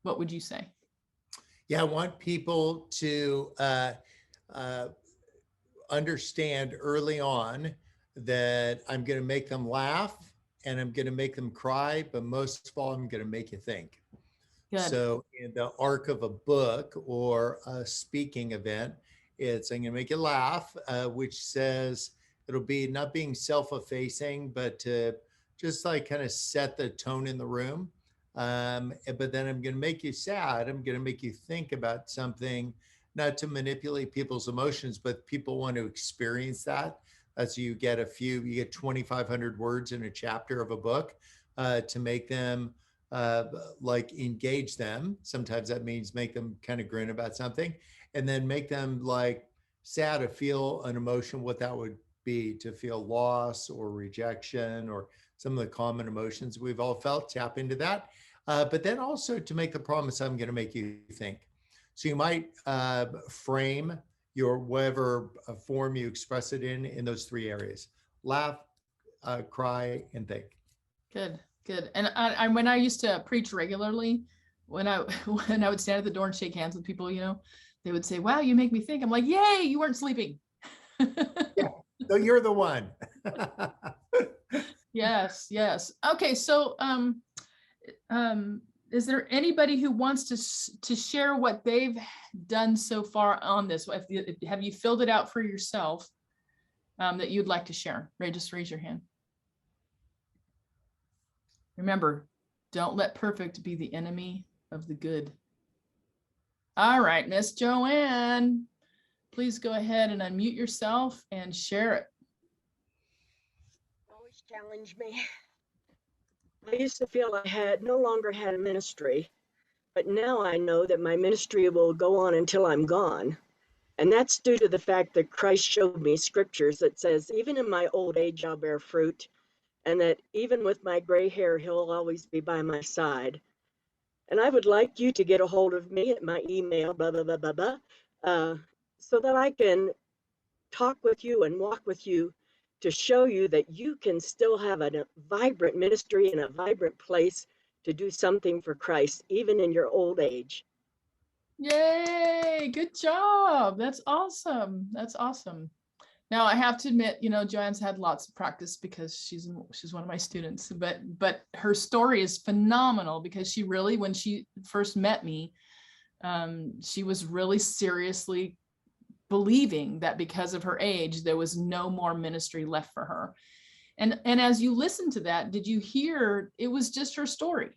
what would you say? Yeah, I want people to understand early on that I'm going to make them laugh and I'm going to make them cry, but most of all, I'm going to make you think. Good. So in the arc of a book or a speaking event, I'm going to make you laugh, which says it'll be not being self-effacing, but to just like kind of set the tone in the room. But then I'm going to make you sad. I'm going to make you think about something, not to manipulate people's emotions, but people want to experience that. As you get 2,500 words in a chapter of a book to make them like engage them. Sometimes that means make them kind of grin about something, and then make them like sad to feel an emotion, what that would be, to feel loss or rejection or some of the common emotions we've all felt, tap into that. But then also to make the promise, I'm going to make you think. So you might frame your whatever form you express it in those 3 areas: laugh, cry, and think. Good. And when I used to preach regularly, when I would stand at the door and shake hands with people, they would say, wow, you make me think. I'm like, yay, you weren't sleeping. Yeah, so you're the one. Yes. Okay, so is there anybody who wants to share what they've done so far on this? Have you filled it out for yourself that you'd like to share? Ray, just raise your hand. Remember, don't let perfect be the enemy of the good. All right, Miss Joanne, please go ahead and unmute yourself and share it. Always challenge me. I used to feel I no longer had a ministry, but now I know that my ministry will go on until I'm gone. And that's due to the fact that Christ showed me scriptures that says, even in my old age, I'll bear fruit, and that even with my gray hair, he'll always be by my side. And I would like you to get a hold of me at my email, blah, blah, blah, blah, blah, so that I can talk with you and walk with you to show you that you can still have a vibrant ministry and a vibrant place to do something for Christ, even in your old age. Yay, good job. That's awesome. That's awesome. Now I have to admit, you know, Joanne's had lots of practice because she's one of my students, but her story is phenomenal because she really, when she first met me, she was really seriously believing that because of her age, there was no more ministry left for her. And as you listen to that, did you hear it was just her story,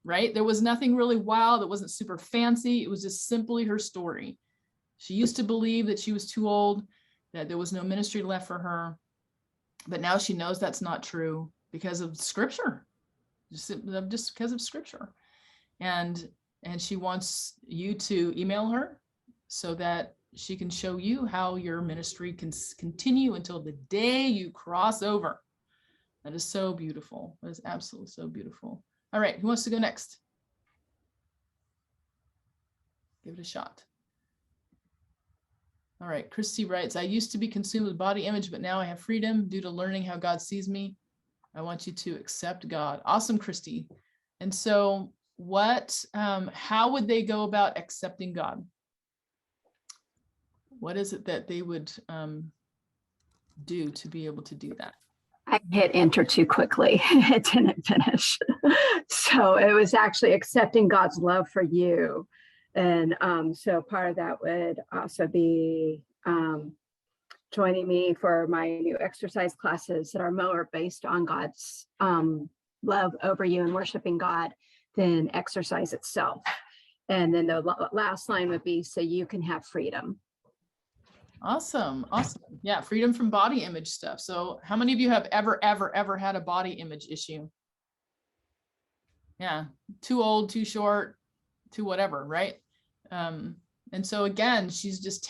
right? There was nothing really wild. It wasn't super fancy. It was just simply her story. She used to believe that she was too old, that there was no ministry left for her. But now she knows that's not true because of scripture, just because of scripture. And she wants you to email her so that she can show you how your ministry can continue until the day you cross over. That is so beautiful. That is absolutely so beautiful. All right, who wants to go next? Give it a shot. All right, Christy writes, I used to be consumed with body image, but now I have freedom due to learning how God sees me. I want you to accept God. Awesome, Christy. And so how would they go about accepting God? What is it that they would do to be able to do that? I hit enter too quickly. It didn't finish. So it was actually accepting God's love for you. And so part of that would also be joining me for my new exercise classes that are more based on God's love over you and worshiping God than exercise itself. And then the last line would be so you can have freedom. Awesome. Awesome. Yeah. Freedom from body image stuff. So how many of you have ever had a body image issue? Yeah. Too old, too short, too whatever. Right. And so again, she's just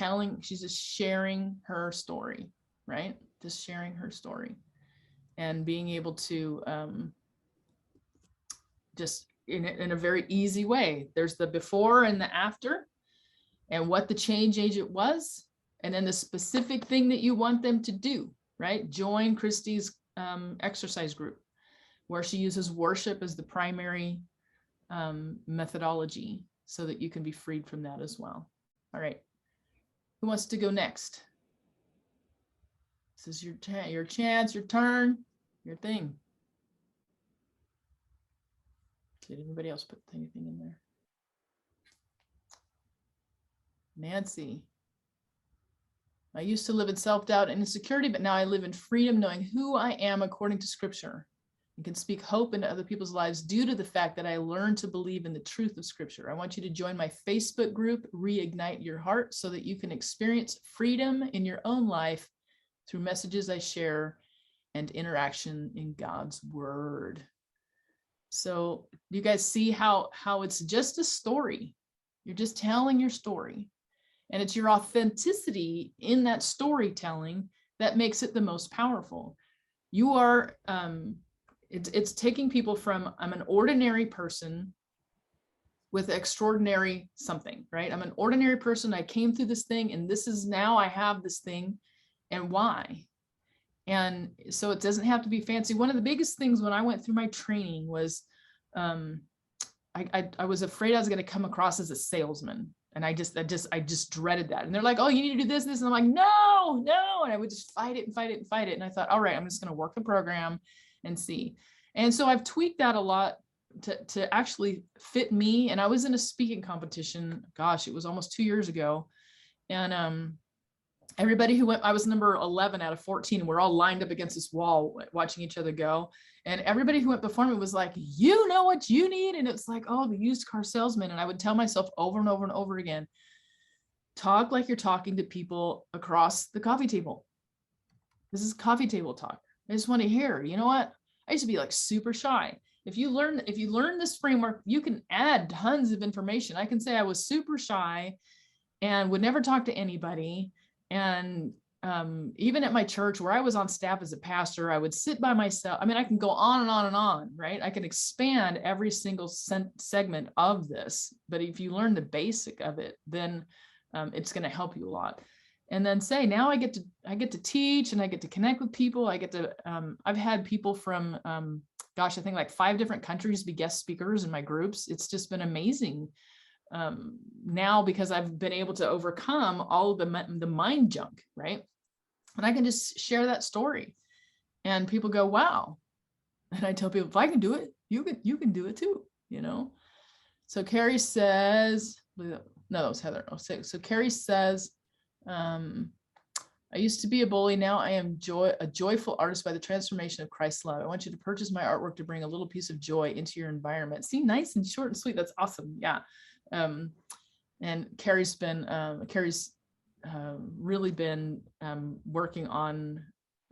sharing her story, right? Just sharing her story and being able to just in a very easy way. There's the before and the after and what the change agent was. And then the specific thing that you want them to do, right? Join Christy's exercise group, where she uses worship as the primary methodology so that you can be freed from that as well. All right. Who wants to go next? This is your chance, your turn, your thing. Did anybody else put anything in there? Nancy. I used to live in self-doubt and insecurity, but now I live in freedom, knowing who I am according to scripture and can speak hope into other people's lives due to the fact that I learned to believe in the truth of scripture. I want you to join my Facebook group, Reignite Your Heart, so that you can experience freedom in your own life through messages I share and interaction in God's word. So you guys see how it's just a story. You're just telling your story. And it's your authenticity in that storytelling that makes it the most powerful. You are, it's taking people from, I'm an ordinary person with extraordinary something, right? I'm an ordinary person. I came through this thing and this is now I have this thing and why? And so it doesn't have to be fancy. One of the biggest things when I went through my training was, I was afraid I was going to come across as a salesman. And I just dreaded that. And they're like, oh, you need to do this, this. And I'm like, no. And I would just fight it. And I thought, all right, I'm just going to work the program and see. And so I've tweaked that a lot to actually fit me. And I was in a speaking competition. Gosh, it was almost 2 years ago. And everybody who went, I was number 11 out of 14. And we're all lined up against this wall watching each other go. And everybody who went before me was like, you know what you need? And it's like, oh, the used car salesman. And I would tell myself over and over and over again, talk like you're talking to people across the coffee table. This is coffee table talk. I just want to hear, you know what? I used to be like super shy. If you learn this framework, you can add tons of information. I can say I was super shy and would never talk to anybody. And even at my church where I was on staff as a pastor, I would sit by myself. I mean, I can go on and on and on, right? I can expand every single segment of this, but if you learn the basic of it, then it's going to help you a lot. And then say, now I get to teach and I get to connect with people. I get to, I've had people from, gosh, I think like 5 different countries be guest speakers in my groups. It's just been amazing now, because I've been able to overcome all of the mind junk, right? And I can just share that story and people go, wow. And I tell people, if I can do it, you can do it too, you know? So Carrie says, no, that was Heather. So Carrie says, I used to be a bully. Now I am a joyful artist by the transformation of Christ's love. I want you to purchase my artwork to bring a little piece of joy into your environment. See, nice and short and sweet. That's awesome. Yeah. And Carrie's really been working on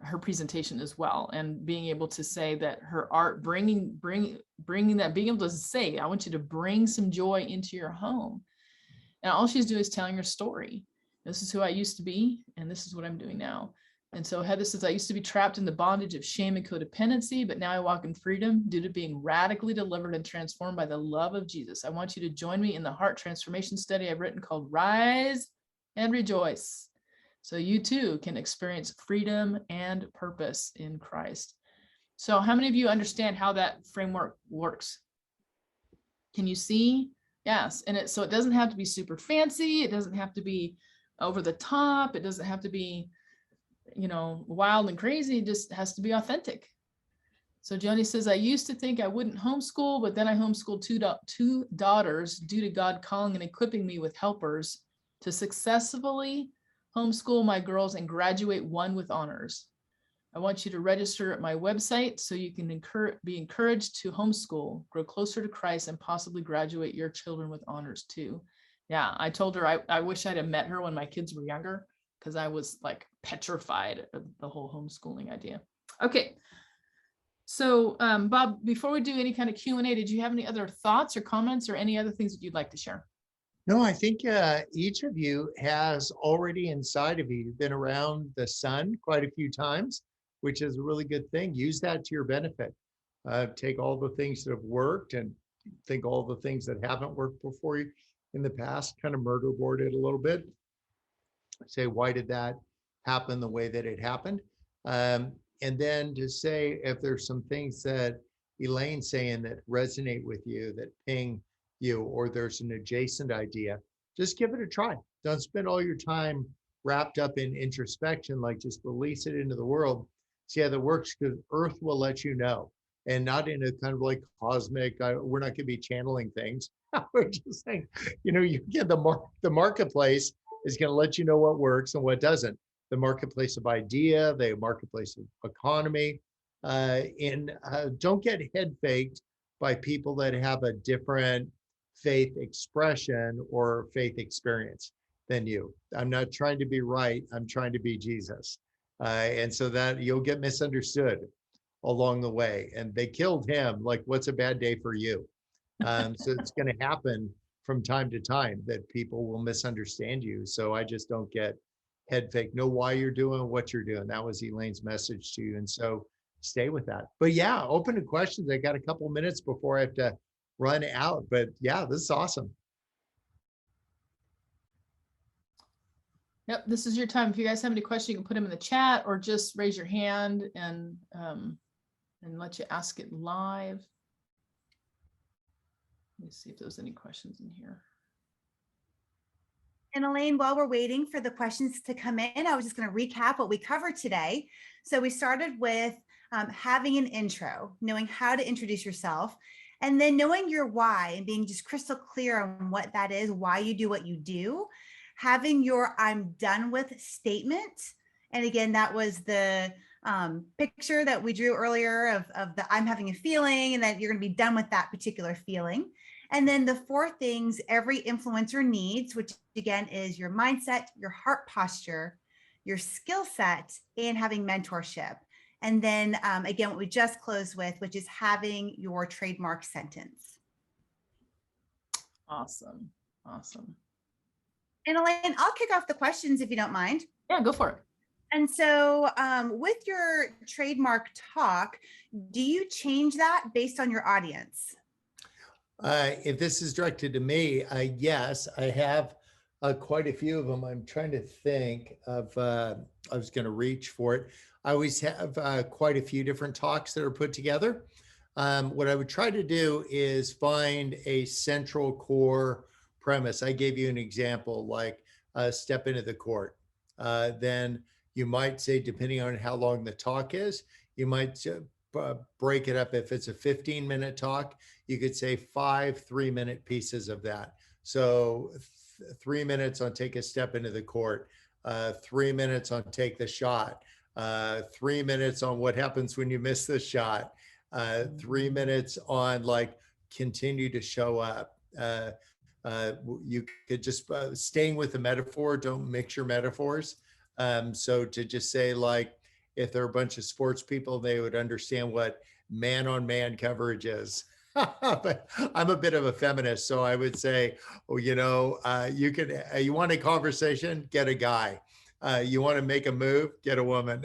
her presentation as well, and being able to say that her art, bringing that, being able to say, I want you to bring some joy into your home. And all she's doing is telling her story. This is who I used to be, and this is what I'm doing now. And so Heather says, I used to be trapped in the bondage of shame and codependency, but now I walk in freedom due to being radically delivered and transformed by the love of Jesus. I want you to join me in the heart transformation study I've written called Rise and Rejoice, so you too can experience freedom and purpose in Christ. So how many of you understand how that framework works? Can you see? Yes. And so it doesn't have to be super fancy. It doesn't have to be over the top. It doesn't have to be, you know, wild and crazy. It just has to be authentic. So Joni says, I used to think I wouldn't homeschool, but then I homeschooled two daughters due to God calling and equipping me with helpers to successfully homeschool my girls and graduate one with honors. I want you to register at my website so you can be encouraged to homeschool, grow closer to Christ, and possibly graduate your children with honors too. Yeah, I told her I wish I'd have met her when my kids were younger, because I was like petrified of the whole homeschooling idea. Okay, so Bob, before we do any kind of Q&A, did you have any other thoughts or comments or any other things that you'd like to share? No, I think each of you has already inside of you been around the sun quite a few times, which is a really good thing. Use that to your benefit. Take all the things that have worked and think all the things that haven't worked before you in the past, kind of murder board it a little bit. Say, why did that happen the way that it happened? And then to say, if there's some things that Elaine's saying that resonate with you, that ping you, or there's an adjacent idea, just give it a try. Don't spend all your time wrapped up in introspection, like just release it into the world. See how that works, because Earth will let you know, and not in a kind of like cosmic, we're not going to be channeling things. We're just saying, you know, you get the marketplace is going to let you know what works and what doesn't. The marketplace of idea, the marketplace of economy, don't get head faked by people that have a different faith expression or faith experience than you. I'm not trying to be right. I'm trying to be Jesus. And so that you'll get misunderstood along the way. And they killed him. Like, what's a bad day for you? So it's going to happen from time to time that people will misunderstand you. So I just don't get head fake. Know why you're doing what you're doing. That was Elaine's message to you. And so stay with that. But yeah, open to questions. I got a couple minutes before I have to run out. But yeah, this is awesome. Yep, this is your time. If you guys have any questions, you can put them in the chat or just raise your hand and let you ask it live. Let me see if there's any questions in here. And Elaine, while we're waiting for the questions to come in, I was just going to recap what we covered today. So we started with having an intro, knowing how to introduce yourself, and then knowing your why and being just crystal clear on what that is, why you do what you do, having your I'm done with statement. And again, that was the picture that we drew earlier of the I'm having a feeling, and that you're going to be done with that particular feeling. And then the 4 things every influencer needs, which again is your mindset, your heart posture, your skill set, and having mentorship. And then again, what we just closed with, which is having your trademark sentence. Awesome. Awesome. And Elaine, I'll kick off the questions if you don't mind. Yeah, go for it. And so with your trademark talk, do you change that based on your audience? If this is directed to me, yes, I have quite a few of them. I'm trying to think of, I was going to reach for it. I always have quite a few different talks that are put together. What I would try to do is find a central core premise. I gave you an example, like step into the court. Then you might say, depending on how long the talk is, you might break it up. If it's a 15-minute talk, you could say 5 3-minute pieces of that. So 3 minutes on take a step into the court, 3 minutes on take the shot, 3 minutes on what happens when you miss the shot, 3 minutes on like continue to show up. You could just staying with the metaphor, don't mix your metaphors. So to just say, like, if there are a bunch of sports people, they would understand what man-on-man coverage is. But I'm a bit of a feminist, so I would say, oh, you want a conversation, get a guy. You want to make a move, get a woman.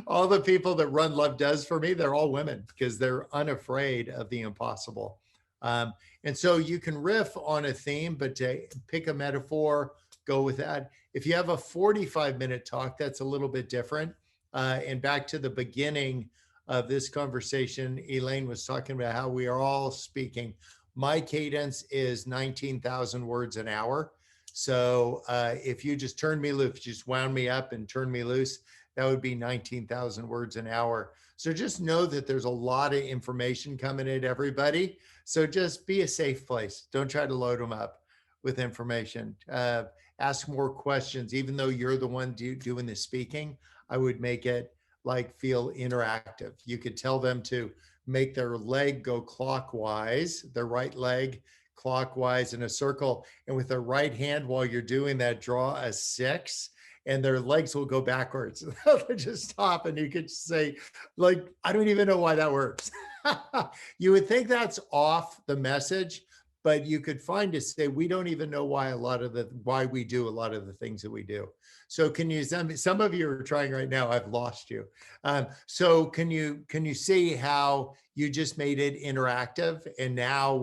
All the people that run Love Does for me, they're all women because they're unafraid of the impossible. And so you can riff on a theme, but to pick a metaphor, go with that. If you have a 45-minute talk, that's a little bit different. And back to the beginning of this conversation, Elaine was talking about how we are all speaking. My cadence is 19,000 words an hour. So if you just turned me loose, just wound me up and turned me loose, that would be 19,000 words an hour. So just know that there's a lot of information coming at everybody. So just be a safe place. Don't try to load them up with information. Ask more questions. Even though you're the one doing the speaking, I would make it like feel interactive. You could tell them to make their leg go clockwise, their right leg clockwise in a circle. And with their right hand, while you're doing that, draw a 6. And their legs will go backwards. They'll just stop, and you could say, like, I don't even know why that works. You would think that's off the message, but you could find to say, we don't even know why we do a lot of the things that we do. So can you, some of you are trying right now, I've lost you. So can you see how you just made it interactive, and now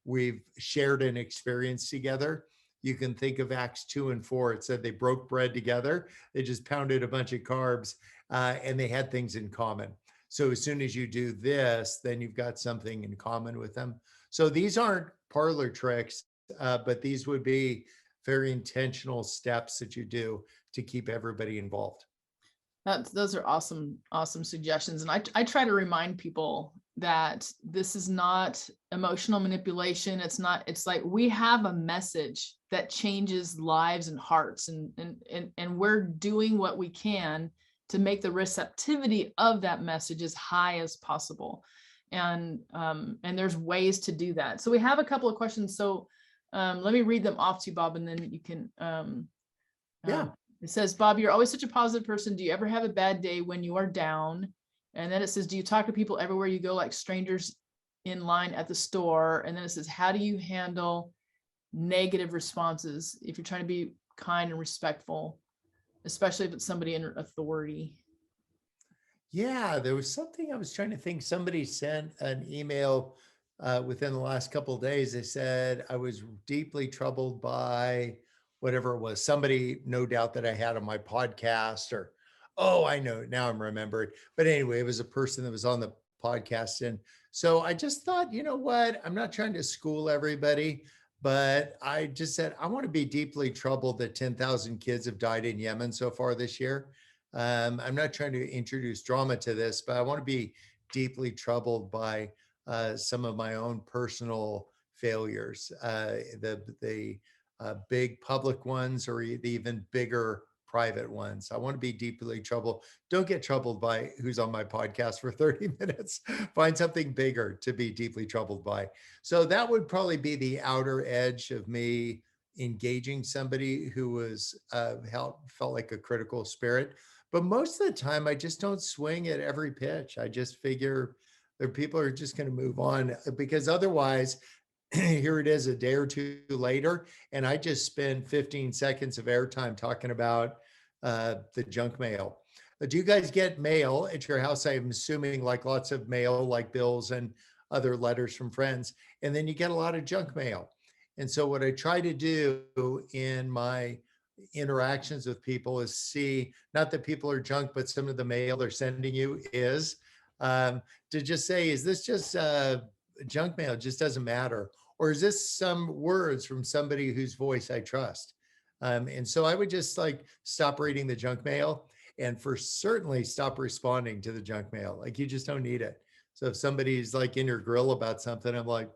we've shared an experience together? You can think of Acts 2 and 4. It said they broke bread together. They just pounded a bunch of carbs, and they had things in common. So as soon as you do this, then you've got something in common with them. So these aren't parlor tricks, but these would be very intentional steps that you do to keep everybody involved. Those are awesome suggestions. And I try to remind people that this is not emotional manipulation. It's like we have a message that changes lives and hearts, and we're doing what we can to make the receptivity of that message as high as possible. And there's ways to do that. So we have a couple of questions. So let me read them off to you, Bob, and then you can, It says, Bob, you're always such a positive person. Do you ever have a bad day when you are down? And then it says, do you talk to people everywhere you go, like strangers in line at the store? And then it says, how do you handle negative responses if you're trying to be kind and respectful, especially if it's somebody in authority? Yeah, there was something I was trying to think. Somebody sent an email within the last couple of days. They said, I was deeply troubled by whatever it was. Somebody, no doubt, that I had on my podcast, or, oh, I know, now I'm remembered. But anyway, it was a person that was on the podcast. And so I just thought, you know what? I'm not trying to school everybody, but I just said, I want to be deeply troubled that 10,000 kids have died in Yemen so far this year. I'm not trying to introduce drama to this, but I want to be deeply troubled by some of my own personal failures, the big public ones, or the even bigger private ones. I want to be deeply troubled. Don't get troubled by who's on my podcast for 30 minutes. Find something bigger to be deeply troubled by. So that would probably be the outer edge of me engaging somebody who was felt like a critical spirit. But most of the time, I just don't swing at every pitch. I just figure that people are just going to move on, because otherwise, here it is a day or two later, and I just spend 15 seconds of airtime talking about the junk mail. Do you guys get mail at your house? I'm assuming, like, lots of mail, like bills and other letters from friends, and then you get a lot of junk mail. And so what I try to do in my interactions with people is see, not that people are junk, but some of the mail they're sending you is to just say, is this just junk mail? It just doesn't matter. or is this some words from somebody whose voice I trust? And so I would just like stop reading the junk mail, and for certainly stop responding to the junk mail. Like, you just don't need it. So if somebody's like in your grill about something, I'm like,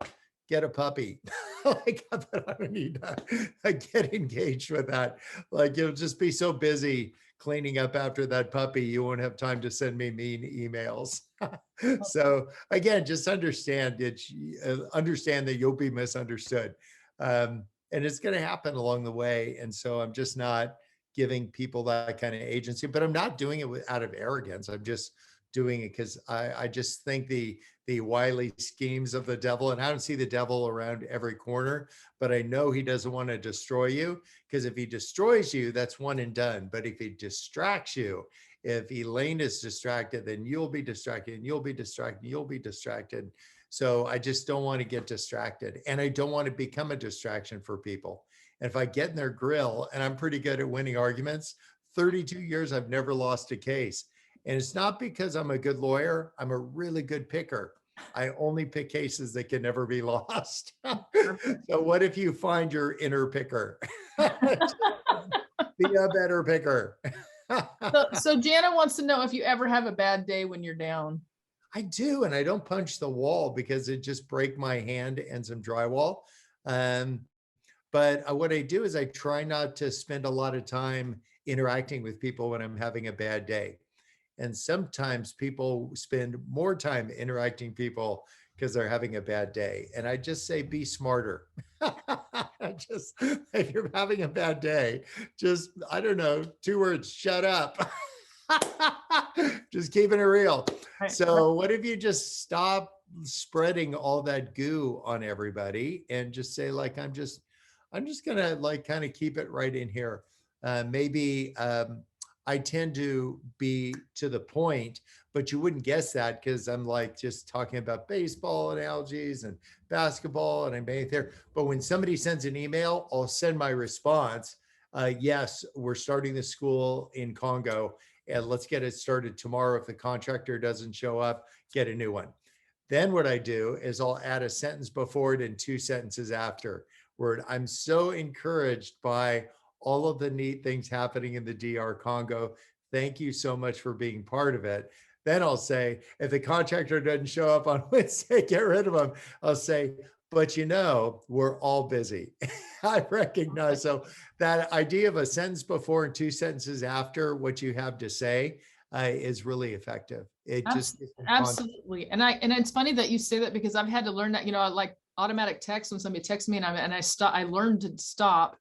get a puppy. Like, I don't need to get engaged with that. Like, you'll just be so busy cleaning up after that puppy, you won't have time to send me mean emails. So again, just understand it. Understand that you'll be misunderstood. And it's going to happen along the way. And so I'm just not giving people that kind of agency, but I'm not doing it out of arrogance. I'm just doing it because I just think the wily schemes of the devil, and I don't see the devil around every corner, but I know he doesn't want to destroy you, because if he destroys you, that's one and done. But if he distracts you, if Elaine is distracted, then you'll be distracted, and you'll be distracted, and you'll be distracted. So I just don't want to get distracted, and I don't want to become a distraction for people. And if I get in their grill, and I'm pretty good at winning arguments, 32 years, I've never lost a case. And it's not because I'm a good lawyer. I'm a really good picker. I only pick cases that can never be lost. So what if you find your inner picker? Be a better picker. So Jana wants to know if you ever have a bad day when you're down. I do, and I don't punch the wall because it just break my hand and some drywall. But what I do is I try not to spend a lot of time interacting with people when I'm having a bad day. And sometimes people spend more time interacting people because they're having a bad day. And I just say, be smarter. Just, if you're having a bad day, just, I don't know, 2 words, shut up. Just keeping it real. Right. So what if you just stop spreading all that goo on everybody and just say, like, I'm just gonna like kind of keep it right in here. Maybe I tend to be to the point, but you wouldn't guess that because I'm like just talking about baseball analogies and basketball, and I'm being there. But when somebody sends an email, I'll send my response. Yes, we're starting the school in Congo, and let's get it started tomorrow. If the contractor doesn't show up, get a new one. Then what I do is I'll add a sentence before it and 2 sentences after, where I'm so encouraged by all of the neat things happening in the DR Congo. Thank you so much for being part of it. Then I'll say, if the contractor doesn't show up on Wednesday, get rid of them. I'll say, but you know, we're all busy. I recognize. So that idea of a sentence before and 2 sentences after what you have to say is really effective. It just absolutely. And it's funny that you say that, because I've had to learn that, like automatic text, when somebody texts me I learned to stop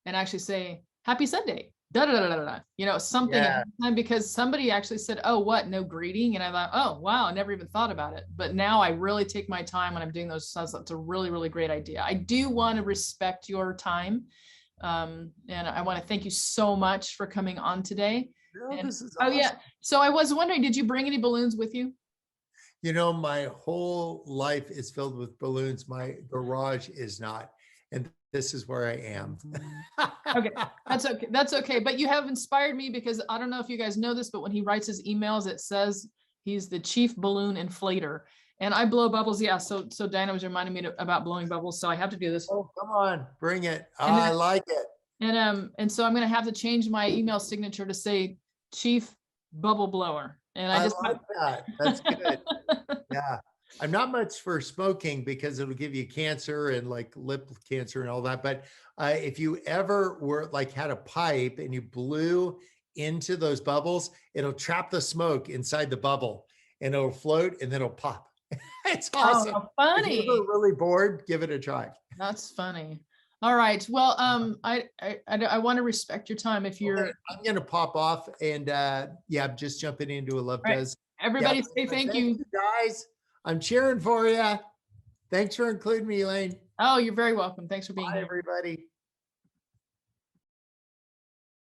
and actually say, happy Sunday, da da da da da, something at the time, because somebody actually said, oh, what, no greeting? And I thought, oh, wow, I never even thought about it. But now I really take my time when I'm doing those. So that's a really, really great idea. I do want to respect your time. And I want to thank you so much for coming on today. This is awesome. awesome. Oh yeah. So I was wondering, did you bring any balloons with you? My whole life is filled with balloons. My garage is not. And this is where I am. Okay, that's okay. That's okay. But you have inspired me, because I don't know if you guys know this, but when he writes his emails, it says he's the chief balloon inflator. And I blow bubbles. Yeah. So Diana was reminding me about blowing bubbles. So I have to do this. Oh, come on, bring it. I like it. And so I'm going to have to change my email signature to say chief bubble blower. And I just like that. That's good. Yeah. I'm not much for smoking because it'll give you cancer and like lip cancer and all that. But if you ever were like had a pipe and you blew into those bubbles, it'll trap the smoke inside the bubble and it'll float and then it'll pop. It's awesome. Oh, funny. If you're really bored, give it a try. That's funny. All right. Well, I want to respect your time. If you're, okay, I'm going to pop off and I'm just jumping into a love does. Everybody say thank you, guys. I'm cheering for you. Thanks for including me, Elaine. Oh, you're very welcome. Thanks for being here, everybody.